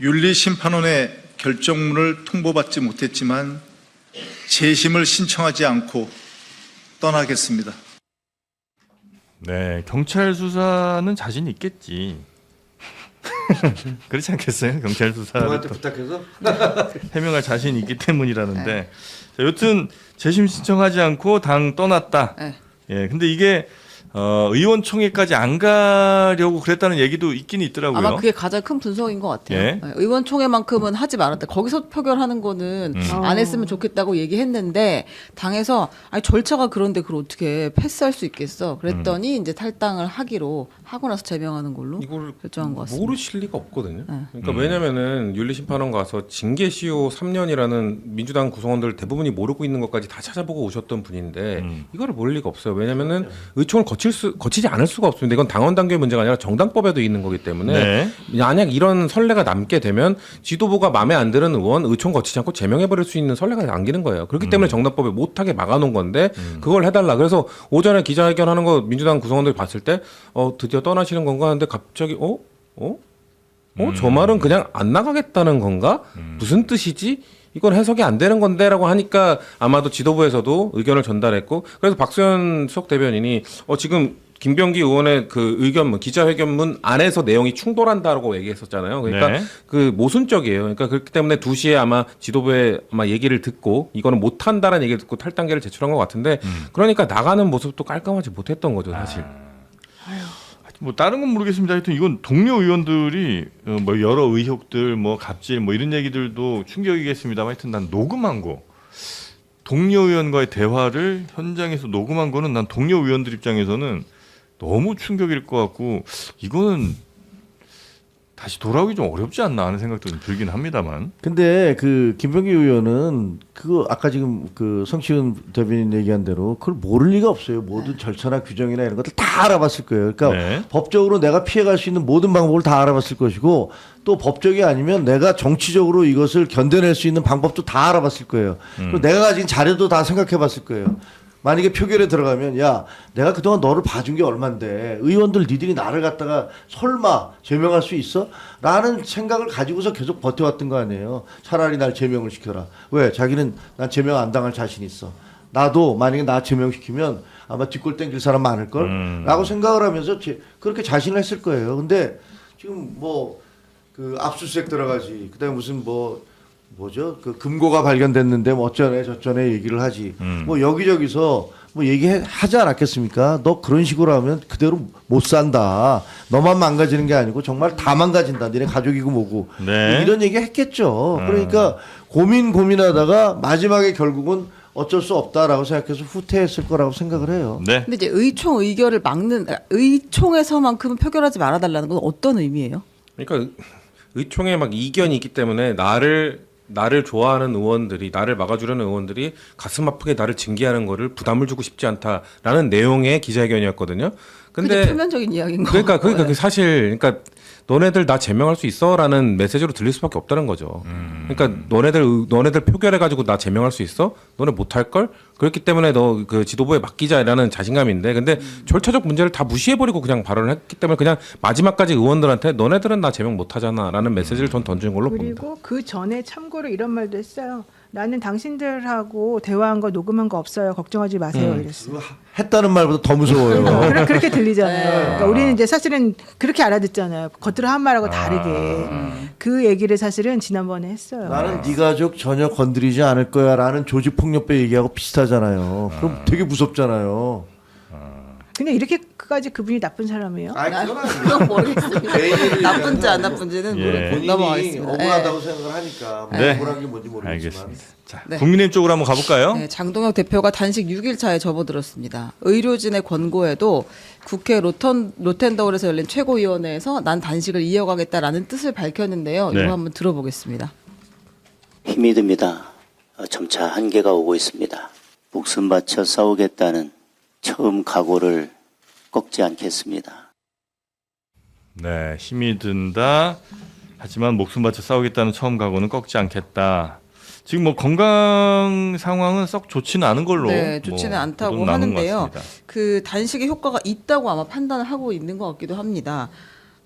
윤리심판원의 결정문을 통보받지 못했지만 재심을 신청하지 않고 떠나겠습니다. 네, 경찰 수사는 자신 있겠지. 그렇지 않겠어요? 경찰 수사를 누구한테 또 부탁해서 해명할 자신이 있기 때문이라는데. 자, 여튼 재심 신청하지 않고 당 떠났다. 네. 예, 근데 이게 의원총회까지 안 가려고 그랬다는 얘기도 있긴 있더라고요. 아마 그게 가장 큰 분석인 것 같아요. 예. 네, 의원총회만큼은 하지 말았다. 거기서 표결하는 거는 안 했으면 좋겠다고 얘기했는데 당에서 아니 절차가 그런데 그걸 어떻게 패스할 수 있겠어? 그랬더니 이제 탈당을 하기로 하고 나서 제명하는 걸로 이걸 결정한 것 같습니다. 모르실 리가 없거든요. 네. 그러니까 왜냐면은 윤리심판원 가서 징계 시효 3년이라는 민주당 구성원들 대부분이 모르고 있는 것까지 다 찾아보고 오셨던 분인데 이거를 모를 리가 없어요. 왜냐면은 의총을 거치지 않을 수가 없습니다. 이건 당원 당규의 문제가 아니라 정당법에도 있는 거기 때문에 네. 만약 이런 선례가 남게 되면 지도부가 마음에 안 드는 의원 의총 거치지 않고 제명해버릴 수 있는 선례가 남기는 거예요. 그렇기 때문에 정당법에 못하게 막아놓은 건데 그걸 해달라. 그래서 오전에 기자회견하는 거 민주당 구성원들이 봤을 때 드디어 떠나시는 건가 하는데 갑자기 저 말은 그냥 안 나가겠다는 건가? 무슨 뜻이지? 이건 해석이 안 되는 건데라고 하니까 아마도 지도부에서도 의견을 전달했고 그래서 박수현 수석 대변인이 지금 김병기 의원의 그 의견문 기자회견문 안에서 내용이 충돌한다라고 얘기했었잖아요. 그러니까 네. 그 모순적이에요. 그러니까 그렇기 때문에 2시에 아마 지도부에 아마 얘기를 듣고 이거는 못한다라는 얘기를 듣고 탈당계를 제출한 것 같은데 그러니까 나가는 모습도 깔끔하지 못했던 거죠 사실. 뭐 다른 건 모르겠습니다. 하여튼 이건 동료 의원들이 뭐 여러 의혹들, 뭐 갑질, 뭐 이런 얘기들도 충격이겠습니다만 하여튼 난 녹음한 거, 동료 의원과의 대화를 현장에서 녹음한 거는 난 동료 의원들 입장에서는 너무 충격일 것 같고 이거는 다시 돌아오기 좀 어렵지 않나 하는 생각도 좀 들긴 합니다만. 근데 그 김병기 의원은 그거 아까 지금 그 성시훈 대변인 얘기한 대로 그걸 모를 리가 없어요. 모든 절차나 규정이나 이런 것들 다 알아봤을 거예요. 그러니까 네. 법적으로 내가 피해갈 수 있는 모든 방법을 다 알아봤을 것이고 또 법적이 아니면 내가 정치적으로 이것을 견뎌낼 수 있는 방법도 다 알아봤을 거예요. 그리고 내가 가진 자료도 다 생각해봤을 거예요. 만약에 표결에 들어가면 야 내가 그동안 너를 봐준 게 얼만데 의원들 니들이 나를 갖다가 설마 제명할 수 있어? 라는 생각을 가지고서 계속 버텨왔던 거 아니에요. 차라리 날 제명을 시켜라. 왜? 자기는 난 제명 안 당할 자신 있어. 나도 만약에 나 제명시키면 아마 뒷골 땡길 사람 많을걸? 라고 생각을 하면서 그렇게 자신을 했을 거예요. 근데 지금 뭐 그 압수수색 들어가지. 그다음에 무슨 뭐죠? 그 금고가 발견됐는데 뭐 어쩌네 저쩌네 얘기를 하지. 뭐 여기저기서 뭐 얘기하지 않았겠습니까? 너 그런 식으로 하면 그대로 못 산다. 너만 망가지는 게 아니고 정말 다 망가진다. 니네 가족이고 뭐고. 네. 이런 얘기 했겠죠. 그러니까 고민하다가 마지막에 결국은 어쩔 수 없다라고 생각해서 후퇴했을 거라고 생각을 해요. 네. 근데 이제 의총 의결을 막는 의총에서만큼은 표결하지 말아달라는 건 어떤 의미예요? 그러니까 의총에 막 이견이 있기 때문에 나를 좋아하는 의원들이 나를 막아주려는 의원들이 가슴 아프게 나를 징계하는 거를 부담을 주고 싶지 않다라는 내용의 기자회견이었거든요. 근데 표면적인 이야기인 거. 그러니까 그게 사실 그러니까 너네들 나 제명할 수 있어라는 메시지로 들릴 수밖에 없다는 거죠. 그러니까 너네들 표결해 가지고 나 제명할 수 있어? 너네 못할 걸? 그렇기 때문에 너 그 지도부에 맡기자라는 자신감인데 근데 절차적 문제를 다 무시해버리고 그냥 발언을 했기 때문에 그냥 마지막까지 의원들한테 너네들은 나 제명 못하잖아라는 메시지를 전 던진 걸로 봅니다. 그리고 그 전에 참고로 이런 말도 했어요. 나는 당신들하고 대화한 거 녹음한 거 없어요. 걱정하지 마세요. 이랬어요. 그거 했다는 말보다 더 무서워요. 그렇게 들리잖아요. 그러니까 우리는 이제 사실은 그렇게 알아듣잖아요. 겉으로 한 말하고 다르게. 그 얘기를 사실은 지난번에 했어요. 나는 네 가족 전혀 건드리지 않을 거야라는 조직폭력배 얘기하고 비슷하잖아요. 그럼 되게 무섭잖아요. 근데 이렇게까지 그분이 나쁜 사람이에요? 그건 모르겠습니다. 나쁜지 안 나쁜지는 예. 모르고 본인이 넘어가겠습니다. 억울하다고 생각을 하니까 뭐 네. 억울한 게 뭔지 모르겠지만 알겠습니다. 자, 네. 국민의힘 쪽으로 한번 가볼까요? 네, 장동혁 대표가 단식 6일차에 접어들었습니다. 의료진의 권고에도 국회 로텐더홀에서 열린 최고위원회에서 난 단식을 이어가겠다라는 뜻을 밝혔는데요. 네. 이거 한번 들어보겠습니다. 힘이 듭니다. 점차 한계가 오고 있습니다. 목숨 바쳐 싸우겠다는 처음 각오를 꺾지 않겠습니다. 네, 힘이 든다. 하지만 목숨 바쳐 싸우겠다는 처음 각오는 꺾지 않겠다. 지금 뭐 건강 상황은 썩 좋지는 않은 걸로. 네, 좋지는 뭐 않다고 보도는 나눈 것 하는데요. 같습니다. 그 단식의 효과가 있다고 아마 판단을 하고 있는 것 같기도 합니다.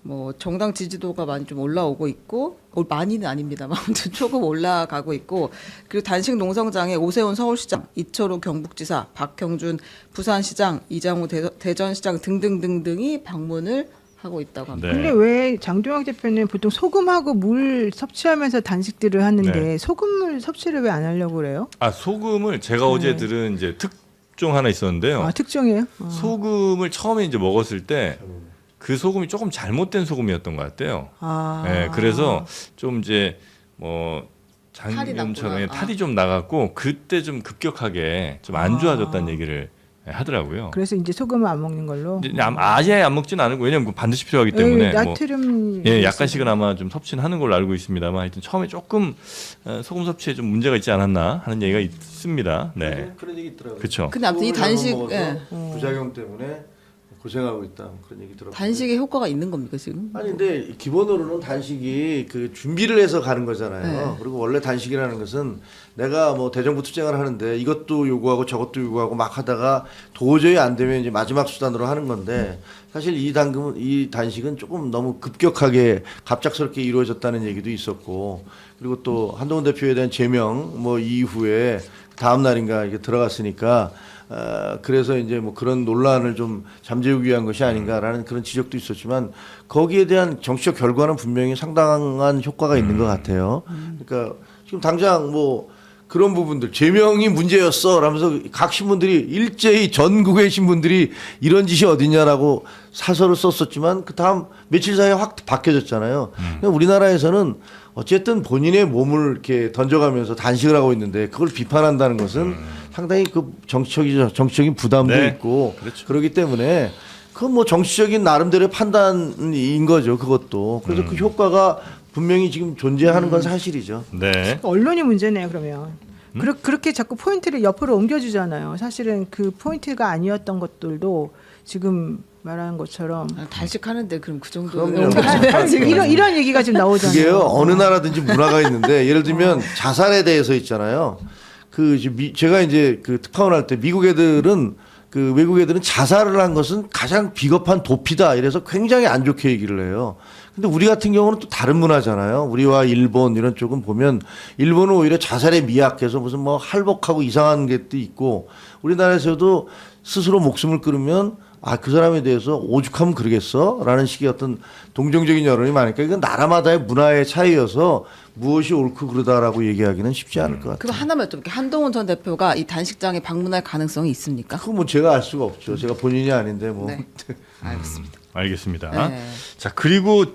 뭐 정당 지지도가 많이 좀 올라오고 있고 많이는 아닙니다만 아무튼 조금 올라가고 있고 그리고 단식 농성장에 오세훈 서울시장, 이철우 경북지사, 박형준 부산시장, 이장우 대전시장 등등등등이 방문을 하고 있다고 합니다. 네. 근데 왜 장동혁 대표는 보통 소금하고 물 섭취하면서 단식들을 하는데 네. 소금을 섭취를 왜 안 하려고 그래요? 아 소금을 제가 어제 들은 이제 특종 하나 있었는데요. 아, 특종이에요? 소금을 처음에 이제 먹었을 때 그 소금이 조금 잘못된 소금이었던 것 같아요. 아. 네, 그래서 좀 이제 뭐 탈이 장염처럼 났구나. 탈이 좀 나갔고 그때 좀 급격하게 좀 안 좋아졌다는 얘기를 하더라고요. 그래서 이제 소금을 안 먹는 걸로. 이제 아예 안 먹지는 않고 왜냐면 반드시 필요하기 때문에 뭐 나트륨. 예, 약간씩은 아마 좀 섭취는 하는 걸로 알고 있습니다만 하여튼 처음에 조금 소금 섭취에 좀 문제가 있지 않았나 하는 얘기가 있습니다. 네. 그런 얘기 있더라고요. 그렇죠. 근데 아무튼 이 단식 먹어서 예. 부작용 때문에 고생하고 있다 그런 얘기 들었고. 단식의 효과가 있는 겁니까 지금? 아니 근데 기본으로는 단식이 그 준비를 해서 가는 거잖아요. 네. 그리고 원래 단식이라는 것은 내가 뭐 대정부 투쟁을 하는데 이것도 요구하고 저것도 요구하고 막 하다가 도저히 안 되면 이제 마지막 수단으로 하는 건데 사실 이 단식은 조금 너무 급격하게 갑작스럽게 이루어졌다는 얘기도 있었고 그리고 또 한동훈 대표에 대한 제명 뭐 이후에 다음 날인가 이게 들어갔으니까 그래서 이제 뭐 그런 논란을 좀 잠재우기 위한 것이 아닌가라는 그런 지적도 있었지만 거기에 대한 정치적 결과는 분명히 상당한 효과가 있는 것 같아요. 그러니까 지금 당장 뭐 그런 부분들 제명이 문제였어 라면서 각 신문들이 일제히 전국의 신문들이 이런 짓이 어딨냐라고 사설을 썼었지만 그 다음 며칠 사이에 확 바뀌어졌잖아요. 우리나라에서는 어쨌든 본인의 몸을 이렇게 던져가면서 단식을 하고 있는데 그걸 비판한다는 것은 상당히 그 정치적인 부담도 네. 있고 그렇죠. 그렇기 때문에 그 뭐 정치적인 나름대로의 판단인 거죠 그것도. 그래서 그 효과가 분명히 지금 존재하는 건 사실이죠. 네. 언론이 문제네요, 그러면. 그렇게 자꾸 포인트를 옆으로 옮겨주잖아요. 사실은 그 포인트가 아니었던 것들도 지금 말하는 것처럼 단식하는데 그럼 그 정도는 그럼요. 이런 얘기가 지금 나오잖아요. 그게요 어느 나라든지 문화가 있는데 예를 들면 자살에 대해서 있잖아요. 제가 이제 그 특파원 할 때 미국 애들은 그 외국 애들은 자살을 한 것은 가장 비겁한 도피다 이래서 굉장히 안 좋게 얘기를 해요. 근데 우리 같은 경우는 또 다른 문화잖아요. 우리와 일본 이런 쪽은 보면 일본은 오히려 자살에 미약해서 무슨 뭐 할복하고 이상한 게 또 있고 우리나라에서도 스스로 목숨을 끊으면 아, 그 사람에 대해서 오죽하면 그러겠어? 라는 식의 어떤 동정적인 여론이 많으니까 이건 나라마다의 문화의 차이여서 무엇이 옳고 그르다라고 얘기하기는 쉽지 않을 것 같아요. 그럼 하나만 여쭤볼게요. 한동훈 전 대표가 이 단식장에 방문할 가능성이 있습니까? 그거 뭐 제가 알 수가 없죠. 제가 본인이 아닌데 뭐. 네. 알겠습니다. 알겠습니다. 네. 자 그리고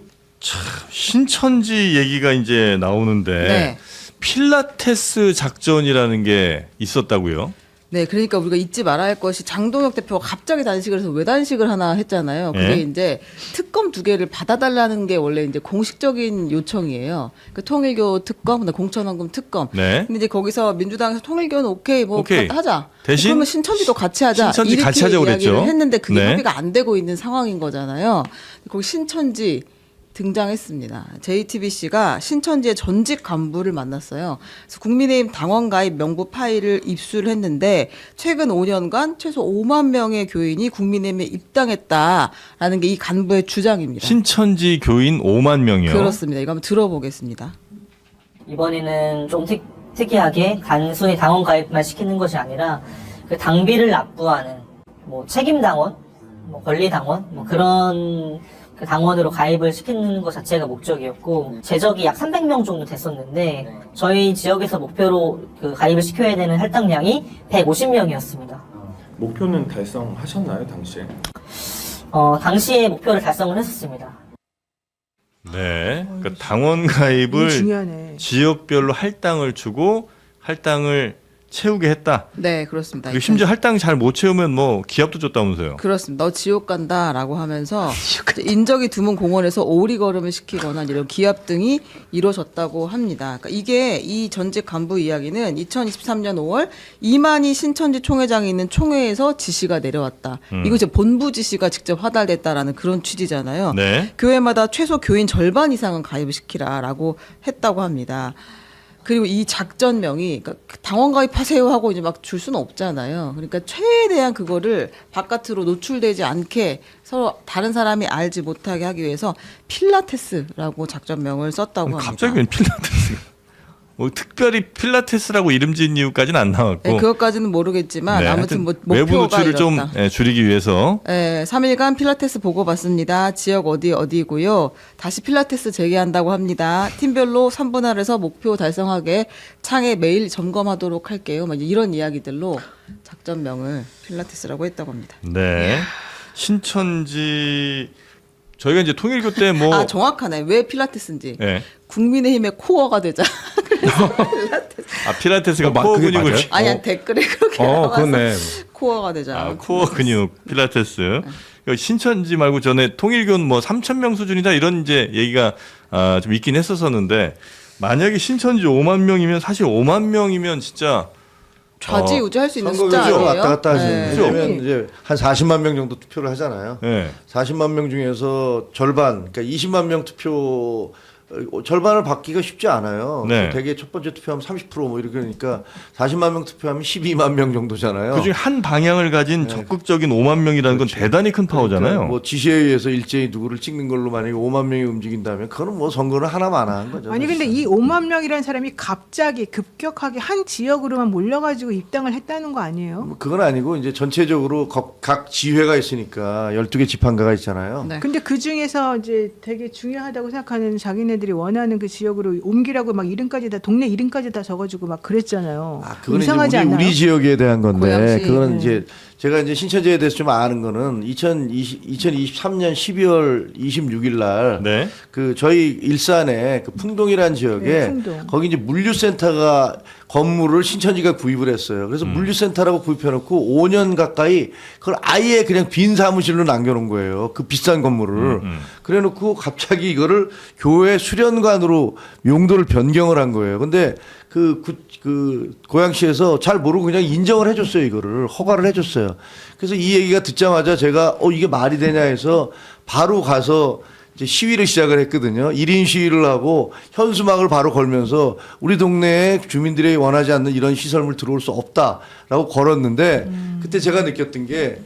참 신천지 얘기가 이제 나오는데 네. 필라테스 작전이라는 게 있었다고요? 네, 그러니까 우리가 잊지 말아야 할 것이 장동혁 대표가 갑자기 단식을 해서 왜 단식을 하나 했잖아요. 그게 네. 이제 특검 2개를 받아달라는 게 원래 이제 공식적인 요청이에요. 그 통일교 특검, 공천원금 특검. 네. 근데 이제 거기서 민주당에서 통일교는 오케이, 뭐 오케이. 하자. 대신 그러면 신천지도 같이 하자. 신천지 이렇게 같이 하자고 이야기를 그랬죠. 했는데 그게 네. 협의가 안 되고 있는 상황인 거잖아요. 거기 신천지 등장했습니다. JTBC가 신천지의 전직 간부를 만났어요. 그래서 국민의힘 당원 가입 명부 파일을 입수를 했는데 최근 5년간 최소 5만 명의 교인이 국민의힘에 입당했다라는 게 이 간부의 주장입니다. 신천지 교인 5만 명이요. 그렇습니다. 이거 한번 들어보겠습니다. 이번에는 좀 특이하게 단순히 당원 가입만 시키는 것이 아니라 그 당비를 납부하는 뭐 책임 당원, 뭐 권리 당원, 뭐 그런 그 당원으로 가입을 시키는 것 자체가 목적이었고 재적이 약 300명 정도 됐었는데 저희 지역에서 목표로 그 가입을 시켜야 되는 할당량이 150명이었습니다. 목표는 달성하셨나요 당시에? 당시에 목표를 달성을 했었습니다. 네. 그러니까 당원 이게 가입을 중요하네. 지역별로 할당을 주고 할당을 채우게 했다. 네, 그렇습니다. 그리고 심지어 할당이 잘 못 채우면 뭐 기합도 줬다면서요. 그렇습니다. 너 지옥 간다라고 하면서 인적이 드문 공원에서 오리걸음을 시키거나 이런 기합 등이 이루어졌다고 합니다. 그러니까 이게 이 전직 간부 이야기는 2023년 5월 이만희 신천지 총회장이 있는 총회에서 지시가 내려왔다. 이거 이제 본부 지시가 직접 하달됐다라는 그런 취지잖아요. 네. 교회마다 최소 교인 절반 이상은 가입을 시키라라고 했다고 합니다. 그리고 이 작전명이 그러니까 당원 가입하세요 하고 이제 막 줄 수는 없잖아요. 그러니까 최대한 그거를 바깥으로 노출되지 않게 서로 다른 사람이 알지 못하게 하기 위해서 필라테스라고 작전명을 썼다고 합니다. 갑자기 웬 필라테스가? 뭐 특별히 필라테스라고 이름 지은 이유까지는 안 나왔고. 네, 그것까지는 모르겠지만 네, 아무튼 뭐 외부 목표가 노출을 좀 이렇다. 줄이기 위해서. 네, 3일간 필라테스 보고 받습니다. 지역 어디고요. 다시 필라테스 재개한다고 합니다. 팀별로 3분할해서 목표 달성하게 창에 매일 점검하도록 할게요. 막 이런 이야기들로 작전명을 필라테스라고 했다고 합니다. 네. 신천지 저희가 이제 통일교 때 뭐 아 정확하네. 왜 필라테스인지. 네. 국민의힘의 코어가 되자. 그래서 필라테스. 필라테스가 어, 코어 그게 근육을 맞아요? 아니 댓글에 그렇게 나와서 그렇네. 코어가 되자. 코어 근육 필라테스. 신천지 말고 전에 통일교는 뭐 3,000명 수준이다 이런 이제 얘기가 좀 있긴 했었었는데 만약에 신천지 5만 명이면 사실 5만 명이면 진짜 좌지우지할 수 있는 선거 숫자 교지로 아니에요? 왔다 갔다 하시는 네. 왜냐면 이제 한 40만 명 정도 투표를 하잖아요. 네. 40만 명 중에서 절반, 그러니까 20만 명 투표 절반을 받기가 쉽지 않아요. 네. 대개 첫 번째 투표하면 30%뭐 이렇게 그러니까 40만 명 투표하면 12만 명 정도잖아요. 그중에 한 방향을 가진 적극적인 5만 명이라는 건 대단히 큰 파워잖아요. 그러니까 뭐 지시에 의해서 일제히 누구를 찍는 걸로 만약에 5만 명이 움직인다면 그거는 뭐 선거는 하나만한 거죠. 아니 근데 이 5만 명이라는 사람이 갑자기 급격하게 한 지역으로만 몰려가지고 입당을 했다는 거 아니에요? 뭐 그건 아니고 이제 전체적으로 각 지회가 있으니까 12개 지판가가 있잖아요. 네. 근데 그 중에서 이제 되게 중요하다고 생각하는 자기네들이 원하는 그 지역으로 옮기라고 막 이름까지 다 동네 이름까지 다 적어주고 막 그랬잖아요. 그거는 이상하지 이제 않나요? 우리 지역에 대한 건데 고양시. 그거는 네. 이제 제가 이제 신천지에 대해서 좀 아는 거는 2023년 12월 26일 날 네. 그 저희 일산에 그 풍동이라는 지역에 네, 풍동. 거기 이제 물류센터가 건물을 신천지가 구입을 했어요. 그래서 물류센터라고 구입해놓고 5년 가까이 그걸 아예 그냥 빈 사무실로 남겨놓은 거예요. 그 비싼 건물을. 그래놓고 갑자기 이거를 교회 수련관으로 용도를 변경을 한 거예요. 근데 그 고양시에서 잘 모르고 그냥 인정을 해줬어요. 이거를 허가를 해줬어요. 그래서 이 얘기가 듣자마자 제가 이게 말이 되냐 해서 바로 가서 이제 시위를 시작을 했거든요. 1인 시위를 하고 현수막을 바로 걸면서 우리 동네에 주민들이 원하지 않는 이런 시설물 들어올 수 없다라고 걸었는데 그때 제가 느꼈던 게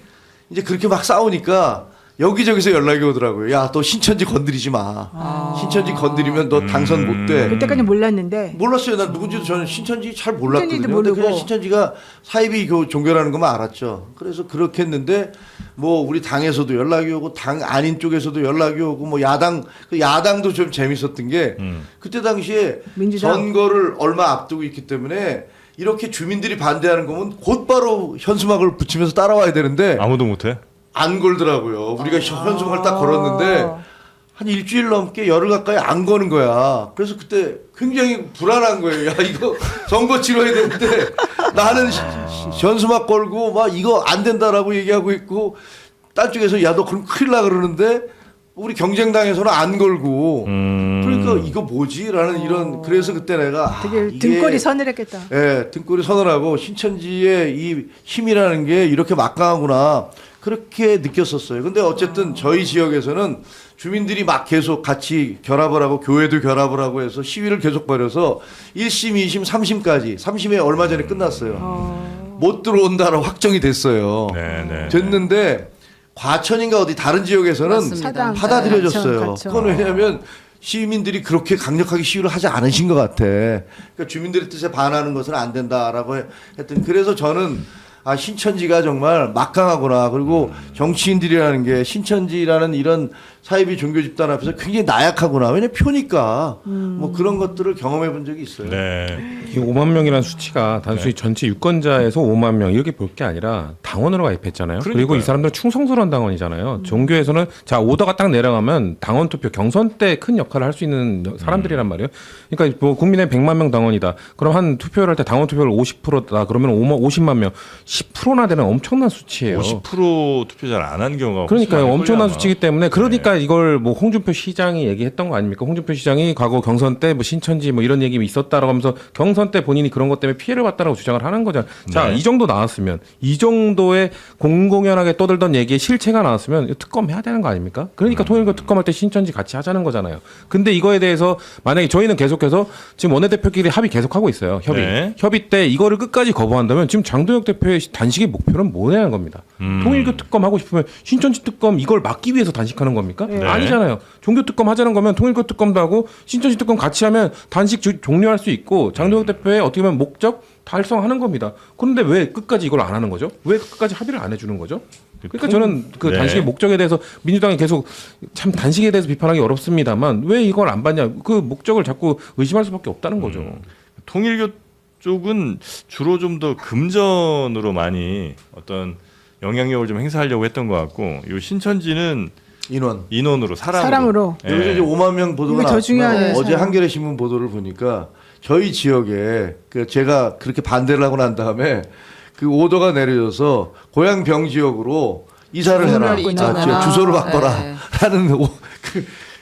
이제 그렇게 막 싸우니까 여기저기서 연락이 오더라고요. 야, 너 신천지 건드리지 마. 신천지 건드리면 너 당선 못 돼. 그때까지 몰랐는데 몰랐어요. 난 누군지도 저는 신천지 잘 몰랐거든요. 신천지도 근데 그냥 모르고. 신천지가 사이비 종교라는 것만 알았죠. 그래서 그렇게 했는데 뭐 우리 당에서도 연락이 오고 당 아닌 쪽에서도 연락이 오고 뭐 야당도 좀 재밌었던 게 그때 당시에 민주당. 선거를 얼마 앞두고 있기 때문에 이렇게 주민들이 반대하는 거면 곧바로 현수막을 붙이면서 따라와야 되는데 아무도 못해. 안 걸더라고요. 우리가 현수막을 딱 걸었는데 한 일주일 넘게 열흘 가까이 안 거는 거야. 그래서 그때 굉장히 불안한 거예요. 야, 이거 선거 치러야 되는데 나는 현수막 걸고 막 이거 안 된다라고 얘기하고 있고 딴 쪽에서 야, 너 그럼 큰일 나 그러는데 우리 경쟁당에서는 안 걸고 그러니까 이거 뭐지라는 이런 그래서 그때 내가 되게 이게 등골이 서늘했겠다. 예, 등골이 서늘하고 신천지의 이 힘이라는 게 이렇게 막강하구나 그렇게 느꼈었어요. 근데 어쨌든 저희 지역에서는 주민들이 막 계속 같이 결합을 하고 교회도 결합을 하고 해서 시위를 계속 벌여서 1심, 2심, 3심까지 3심에 얼마 전에 끝났어요. 못 들어온다라고 확정이 됐어요. 네. 됐는데 과천인가 어디 다른 지역에서는 맞습니다. 사당, 받아들여졌어요. 과천. 그건 왜냐하면 시민들이 그렇게 강력하게 시위를 하지 않으신 것 같아. 그러니까 주민들의 뜻에 반하는 것은 안 된다라고 했더니 그래서 저는 신천지가 정말 막강하구나. 그리고 정치인들이라는 게 신천지라는 이런 사이비 종교 집단 앞에서 굉장히 나약하구나. 왜냐면 표니까 뭐 그런 것들을 경험해 본 적이 있어요. 네. 이 5만 명이라는 수치가 단순히 전체 유권자에서 5만 명 이렇게 볼 게 아니라 당원으로 가입했잖아요. 그리고 그러니까요. 이 사람들은 충성스러운 당원이잖아요. 종교에서는 자 오더가 딱 내려가면 당원 투표 경선 때 큰 역할을 할 수 있는 사람들이란 말이에요. 그러니까 뭐 국민의 100만 명 당원이다. 그럼 한 투표를 할 때 당원 투표를 50%다. 그러면 50만 명, 10%나 되는 엄청난 수치예요. 50% 투표 잘 안 한 경우가 그러니까요. 훨씬 많을 엄청난 걸요, 아마. 수치이기 때문에 그러니까 그러니까 이걸 뭐 홍준표 시장이 얘기했던 거 아닙니까? 홍준표 시장이 과거 경선 때 뭐 신천지 뭐 이런 얘기 있었다라고 하면서 경선 때 본인이 그런 것 때문에 피해를 봤다라고 주장을 하는 거잖아요. 자, 네. 이 정도 나왔으면 이 정도의 공공연하게 떠들던 얘기의 실체가 나왔으면 이거 특검해야 되는 거 아닙니까? 그러니까 통일교 특검할 때 신천지 같이 하자는 거잖아요. 근데 이거에 대해서 만약에 저희는 계속해서 지금 원내대표끼리 합의 계속하고 있어요. 협의. 네. 협의 때 이거를 끝까지 거부한다면 지금 장동혁 대표의 단식의 목표는 뭐냐는 겁니다. 통일교 특검 하고 싶으면 신천지 특검 이걸 막기 위해서 단식하는 겁니까? 네. 아니잖아요. 종교 특검 하자는 거면 통일교 특검도 하고 신천지 특검 같이 하면 단식 종료할 수 있고 장동혁 대표의 어떻게 보면 목적 달성하는 겁니다. 그런데 왜 끝까지 이걸 안 하는 거죠? 왜 끝까지 합의를 안 해주는 거죠? 그러니까 저는 그 네. 단식의 목적에 대해서 민주당이 계속 참 단식에 대해서 비판하기 어렵습니다만 왜 이걸 안 받냐? 그 목적을 자꾸 의심할 수밖에 없다는 거죠. 통일교 쪽은 주로 좀 더 금전으로 많이 어떤 영향력을 좀 행사하려고 했던 것 같고, 요 신천지는 인원으로 사람으로. 예. 여기서 이제 5만 명 보도가 이게 더 중요하네, 나왔지만 어제 사람. 한겨레 신문 보도를 보니까 저희 지역에 그 제가 그렇게 반대를 하고 난 다음에 그 오더가 내려져서 고양병 지역으로 이사를 해라, 이전해라. 주소를 바꿔라 네. 라는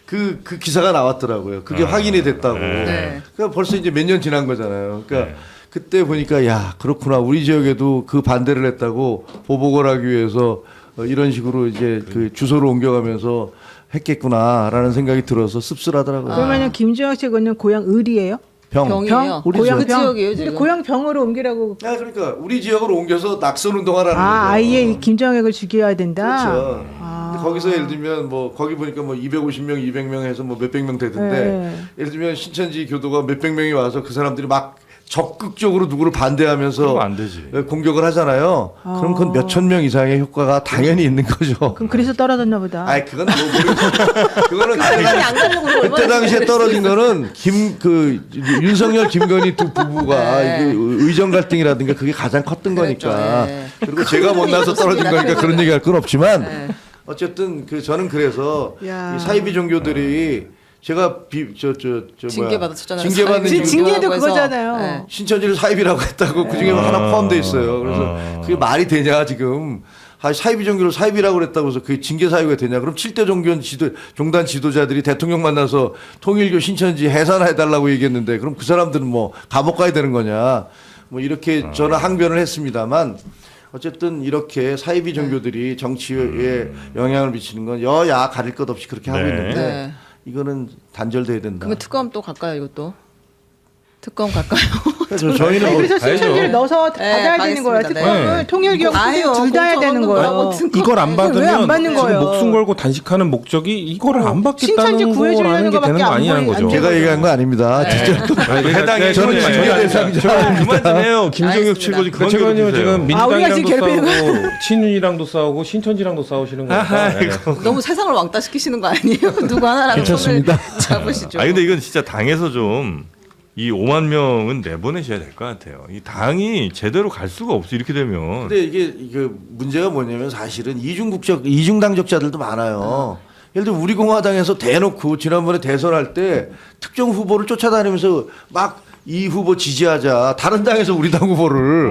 그 기사가 나왔더라고요. 그게 확인이 됐다고. 네. 그러니까 벌써 이제 몇 년 지난 거잖아요. 그러니까 네. 그때 보니까 야 그렇구나, 우리 지역에도 그 반대를 했다고 보복을 하기 위해서 이런 식으로 이제 그 주소를 옮겨가면서 했겠구나라는 생각이 들어서 씁쓸하더라고요. 그러면은 김주영 씨는 고향 을이에요? 병이에요. 우리 고향 그 병? 지역이에요, 근데 지금. 고향 병으로 옮기라고. 야, 그러니까 우리 지역으로 옮겨서 낙선 운동하라는 거죠. 아예 이 김정혁을 죽여야 된다. 그렇죠. 아. 근데 거기서 예를 들면 뭐 거기 보니까 뭐 250명, 200명 해서 뭐 몇백 명 되던데 네. 예를 들면 신천지 교도가 몇백 명이 와서 그 사람들이 막 적극적으로 누구를 반대하면서 그러면 안 되지. 공격을 하잖아요. 그럼 그건 몇천 명 이상의 효과가 당연히 있는 거죠. 그럼 그래서 떨어졌나 보다. 아이 그건 뭐 그거는 안 가려고 그때 당시에 떨어진 거는 윤석열 김건희 두 부부가 네. 그 의정 갈등이라든가 그게 가장 컸던 거니까. 네. 그리고 제가 못나서 떨어진 이렇습니다. 거니까 그런 얘기할 건 없지만 네. 어쨌든 저는 그래서 야. 이 사이비 종교들이 제가 징계받았잖아요. 징계받는 사이비 징계도 종교라고 해서. 그거잖아요. 네. 신천지를 사입이라고 했다고 그 중에 하나 포함돼 있어요. 그래서 그게 말이 되냐 지금. 사이비 종교를 사입이라고 그랬다고 해서 그게 징계 사유가 되냐. 그럼 7대 종단 지도자들이 대통령 만나서 통일교 신천지 해산해달라고 얘기했는데 그럼 그 사람들은 뭐 감옥 가야 되는 거냐. 뭐 이렇게 저는 항변을 했습니다만 어쨌든 이렇게 사이비 종교들이 정치에 영향을 미치는 건 여야 가릴 것 없이 그렇게 하고 네. 있는데 네. 이거는 단절돼야 된다. 그러면 특검 또 갈까요, 이것도? 특검 갈까요? 그래서 저희는 뭐 그래서 신천지를 넣어서 네, 받아야 되는 거야. 가겠습니다. 특검을 네. 통일교 다 해요. 둘다 해야 되는 거예요. 이걸 안 왜안 받으면 받는 지금 거예요? 목숨 걸고 단식하는 목적이 이거를 안 신천지 받겠다는 구해주려는 거라는 게 거밖에 되는 거 안 아니냐는 보이- 거죠. 안 제가 얘기한 거 아닙니다. 진짜 해당이 저는 징계 대상자. 그만 좀 해요. 김정혁 알겠습니다. 칠고지 그만 최근에 좀 지금 우리가 민주당이랑도 지금 괴롭히는 싸우고 친윤이랑도 싸우고 신천지랑도 싸우시는 거니까. 네. 너무 세상을 왕따 시키시는 거 아니에요? 누구 하나라도 괜찮습니다. 손을 잡으시죠. 아니 근데 이건 진짜 당에서 좀 이 5만 명은 내보내셔야 될 것 같아요. 이 당이 제대로 갈 수가 없어 이렇게 되면. 근데 이게 문제가 뭐냐면 사실은 이중당적자들도 많아요. 예를 들어 우리 공화당에서 대놓고 지난번에 대선할 때 특정 후보를 쫓아다니면서 막 이 후보 지지하자, 다른 당에서 우리 당 후보를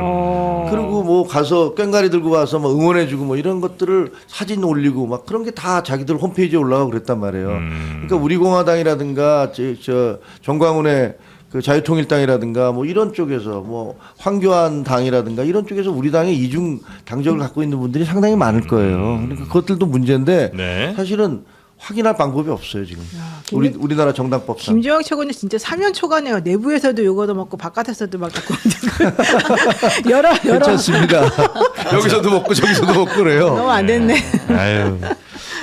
그리고 뭐 가서 꽹가리 들고 와서 막 응원해주고 뭐 이런 것들을 사진 올리고 막 그런 게 다 자기들 홈페이지에 올라가고 그랬단 말이에요. 그러니까 우리 공화당이라든가 저 정광훈의 그 자유통일당이라든가 뭐 이런 쪽에서 뭐 황교안 당이라든가 이런 쪽에서 우리 당의 이중 당적을 갖고 있는 분들이 상당히 많을 거예요. 그러니까 그것들도 문제인데 네. 사실은 확인할 방법이 없어요 지금. 우리나라 정당법상. 김주영 최고는 진짜 사면 초가네요. 내부에서도 요거도 먹고 바깥에서도 막 갖고 여러 괜찮습니다. 여기서도 먹고 저기서도 먹고 그래요. 너무 안 됐네. 아유.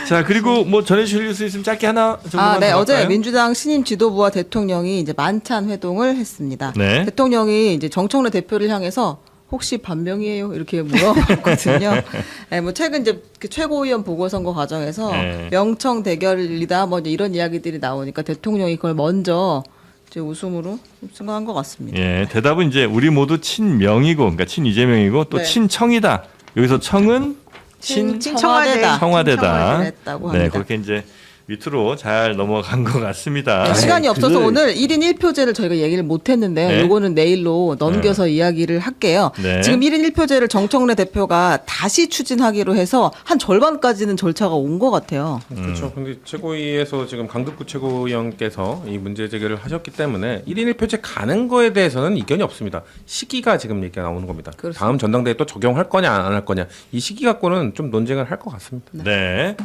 자 그리고 뭐 전해주실 수 있으면 짧게 하나 정도만 네. 더 어제 할까요? 민주당 신임 지도부와 대통령이 이제 만찬 회동을 했습니다. 네. 대통령이 이제 정청래 대표를 향해서 혹시 반명이에요? 이렇게 물어봤거든요. 네, 뭐 최근 이제 그 최고위원 보궐선거 과정에서 네. 명청 대결이다 뭐 이제 이런 이야기들이 나오니까 대통령이 그걸 먼저 이제 웃음으로 생각한 것 같습니다. 예, 대답은 이제 우리 모두 친명이고, 그러니까 친이재명이고 또 네. 친청이다. 여기서 청은 청와대다. 청와대다. 청와대를 했다고 네, 합니다. 그렇게 이제 밑으로 잘 넘어간 것 같습니다. 네, 시간이 없어서 그걸- 오늘 1인 1표제를 저희가 얘기를 못 했는데요. 네. 요거는 내일로 넘겨서 이야기를 할게요. 네. 지금 1인 1표제를 정청래 대표가 다시 추진하기로 해서 한 절반까지는 절차가 온 것 같아요. 그렇죠. 근데 최고위에서 지금 강덕구 최고위원께서 이 문제 제기를 하셨기 때문에 1인 1표제 가는 거에 대해서는 이견이 없습니다. 시기가 지금 얘기가 나오는 겁니다. 그렇습니다. 다음 전당대회 또 적용할 거냐 안 할 거냐 이 시기 갖고는 좀 논쟁을 할 것 같습니다. 네.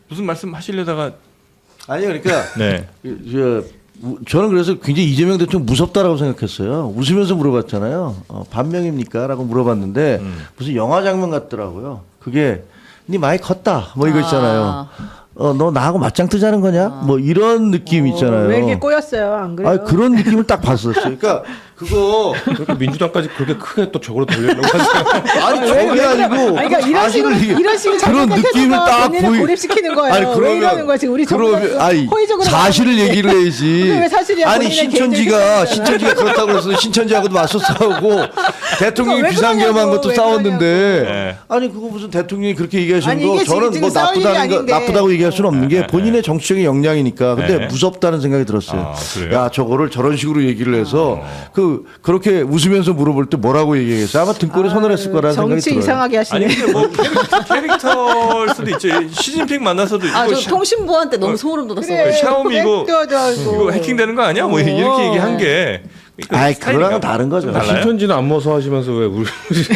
무슨 말씀 하시려다가 아니 그러니까 네. 저는 그래서 굉장히 이재명 대통령 무섭다라고 생각했어요. 웃으면서 물어봤잖아요. 반명입니까?라고 물어봤는데 무슨 영화 장면 같더라고요. 그게 네 많이 컸다 뭐 이거 있잖아요. 너 나하고 맞짱 뜨자는 거냐? 뭐 이런 느낌 있잖아요. 왜 이렇게 꼬였어요? 안 그래요? 아 그런 느낌을 딱 봤었어요. 그러니까 그거 그렇게 민주당까지 그렇게 크게 또 적으로 돌리려고 하세요. 아니 저게 아니고 아니, 그러니까 이런 식으로 그런 잘못된 느낌을 태도가 딱 본인을 보이. 고립시키는 거예요. 왜 이러는 거야 지금 우리 그러면 아니 호의적으로 사실을 얘기를 해야지. 그게 왜 사실이야? 아니 본인의 신천지가 개인적인 그렇다고 해서 신천지하고도 맞서 싸우고 대통령이 왜 비상계엄한 그러냐고, 것도 왜 싸웠는데 네. 아니 그거 무슨 대통령이 그렇게 얘기하시는 아니, 거 이게 저는 지금 뭐 싸울 일이 아닌데. 나쁘다고 얘기할 수는 없는 게 본인의 정치적인 역량이니까 근데 네. 무섭다는 생각이 들었어요. 아, 그래요? 야 저거를 저런 식으로 얘기를 해서 그렇게 웃으면서 물어볼 때 뭐라고 얘기했어요? 아마 등골에 손을 했을 거라는 생각이 정치 들어요. 이상하게 하시네. 아니 근데 뭐 캐릭터일 수도 있죠. 시진핑 만나서도 아, 이거 저 통신부한테 너무 소름 돋았어요. 그래, 샤오미 이거 이거 해킹되는 거 아니야? 뭐 이렇게 얘기한 게. 아이 스타일인가 그거랑 다른 거죠. 좀 달라요? 진천지는 안 무서워하시면서 왜 우리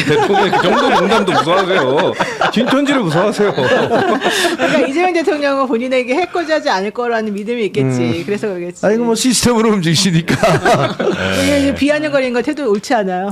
대통령 그 정도 농담도 무서워하세요? 진천지를 무서워하세요? 그러니까 이재명 대통령은 본인에게 해코지하지 않을 거라는 믿음이 있겠지. 그래서 그러겠지. 아니 뭐 시스템으로 움직이시니까. 이게 비아냥거리는 거 태도 옳지 않아요.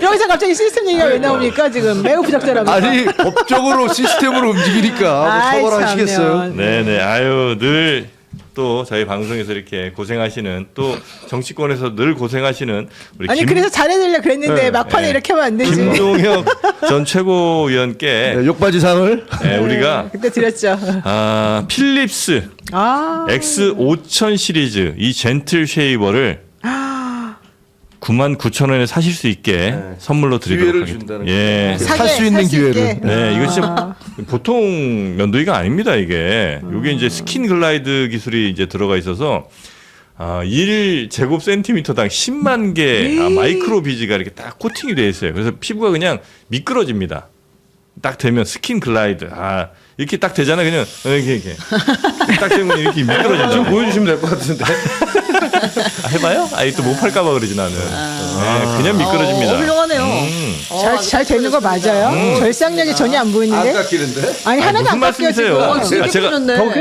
여기서 갑자기 시스템 얘기가 왜 나옵니까? 지금 매우 부적절합니다. 아니 법적으로 시스템으로 움직이니까 아이, 뭐 처벌하시겠어요? 참요. 네네. 아유 늘 또 저희 방송에서 이렇게 고생하시는 또 정치권에서 늘 고생하시는 우리 아니 그래서 잘해드리려 그랬는데 네, 막판에 네. 이렇게 하면 안 되지. 김동혁 전 최고위원께 네, 욕바지 상을 우리가 그때 드렸죠. 필립스 아 X5000 시리즈 이 젠틀 쉐이버를 99,000원에 사실 수 있게 선물로 드리도록 기회를 하겠습니다. 준다는 예. 살 수 있는 기회를. 네, 이거 진짜 보통 면도기가 아닙니다, 이게. 이게 이제 스킨 글라이드 기술이 이제 들어가 있어서 1제곱 센티미터당 10만 개 마이크로 비즈가 이렇게 딱 코팅이 되어 있어요. 그래서 피부가 그냥 미끄러집니다. 딱 되면 스킨 글라이드. 이렇게 딱 되잖아요. 그냥 이렇게 딱 되면 이렇게 미끄러진다. 좀 보여주시면 될 것 같은데. 해봐요? 또 못 팔까봐 그러지 나는. 네, 그냥 미끄러집니다. 훌륭하네요. 잘 되는 거 맞아요? 절상력이 전혀 안 보이는데. 깎이는데? 아니 하나도 무슨 안 깎여 지금. 말씀이세요? 제가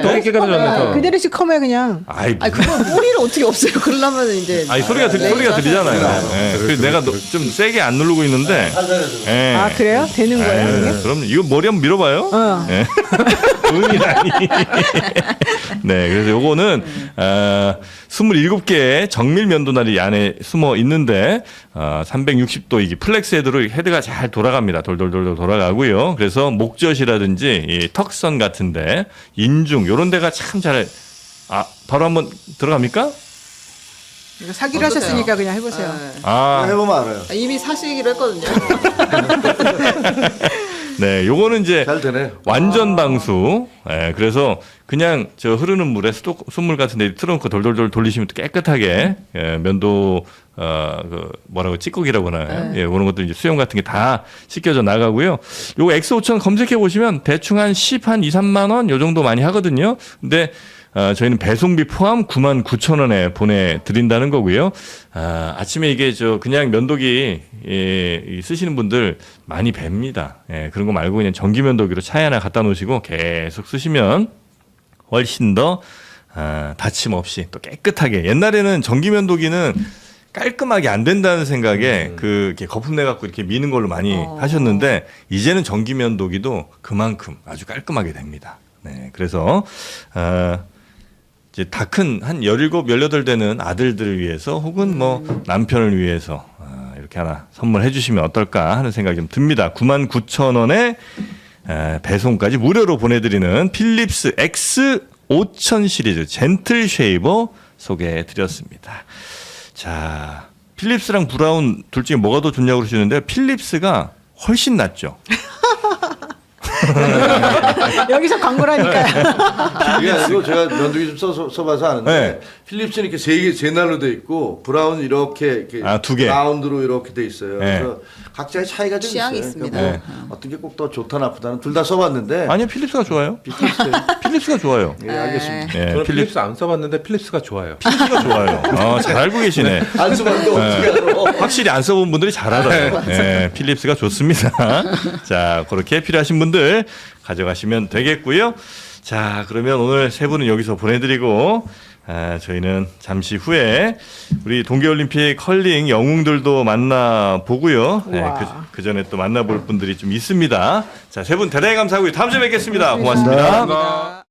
더 깊게 가져졌네. 그대로 시커매 그냥. 아니 그걸 뿌리를 어떻게 없애요? 그러려면 이제 소리가 들리잖아요. 네. 그래서 내가 좀 세게 안 누르고 있는데. 네. 아 그래요? 되는 거예요? 이게? 그럼 이거 머리 한번 밀어봐요. 어. 네. 의미라니. 네, 그래서 요거는 27개의 정밀 면도날이 안에 숨어 있는데 360도 이게 플렉스 헤드가 잘 돌아갑니다. 돌돌돌 돌아가고요. 그래서 목젖이라든지 이 턱선 같은데 인중 요런 데가 참 잘 바로 한번 들어갑니까? 이거 사기를 하셨으니까 그냥 해보세요. 해보면 알아요. 이미 사시기로 했거든요. 네, 요거는 이제 잘 되네. 완전 방수. 그래서 그냥 저 흐르는 물에 수돗물 같은 데 틀어놓고 돌돌돌 돌리시면 또 깨끗하게 면도 찌꺼기라고 하나요? 예, 그런 것도 이제 수염 같은 게 다 씻겨져 나가고요. 요거 X5000 검색해 보시면 대충 한 2, 3만 원 요 정도 많이 하거든요. 근데 저희는 배송비 포함 99,000원에 보내드린다는 거고요. 아침에 이게 그냥 면도기 쓰시는 분들 많이 뵙니다. 예, 그런 거 말고 그냥 전기 면도기로 차에 하나 갖다 놓으시고 계속 쓰시면 훨씬 더 다침 없이 또 깨끗하게. 옛날에는 전기 면도기는 깔끔하게 안 된다는 생각에 이렇게 거품 내 갖고 이렇게 미는 걸로 많이 하셨는데 이제는 전기 면도기도 그만큼 아주 깔끔하게 됩니다. 네, 그래서 이제 다 큰 한 17, 18되는 아들들을 위해서 혹은 뭐 남편을 위해서 이렇게 하나 선물해 주시면 어떨까 하는 생각이 좀 듭니다. 99,000원에 배송까지 무료로 보내드리는 필립스 X5000 시리즈 젠틀 쉐이버 소개해 드렸습니다. 자, 필립스랑 브라운 둘 중에 뭐가 더 좋냐고 그러시는데 필립스가 훨씬 낫죠. 여기서 광고라니까요. 이게 아니고 제가 면도기 좀 써봐서 아는데 네. 필립스는 이렇게 세 날로 돼 있고 브라운 이렇게 두 개. 라운드로 이렇게 돼 있어요. 네. 그래서 각자의 차이가 좀 취향이 있어요. 있습니다. 그러니까 뭐 어떤 게 꼭 더 좋다 나쁘다는 둘 다 써봤는데 아니요, 필립스가 좋아요. 비슷했어요. 필립스가 좋아요. 예, 알겠습니다. 예, 저는 필립스 안 써봤는데 필립스가 좋아요. 필립스가 좋아요. 잘 알고 계시네. 안 써봤는데 어떻게 알아? 확실히 안 써본 분들이 잘 알아요. 예, 필립스가 좋습니다. 자, 그렇게 필요하신 분들 가져가시면 되겠고요. 자, 그러면 오늘 세 분은 여기서 보내드리고 저희는 잠시 후에 우리 동계올림픽 컬링 영웅들도 만나보고요. 네, 우와. 그 전에 또 만나볼 분들이 좀 있습니다. 자, 세 분 대단히 감사하고요. 다음 주에 뵙겠습니다. 고맙습니다. 감사합니다.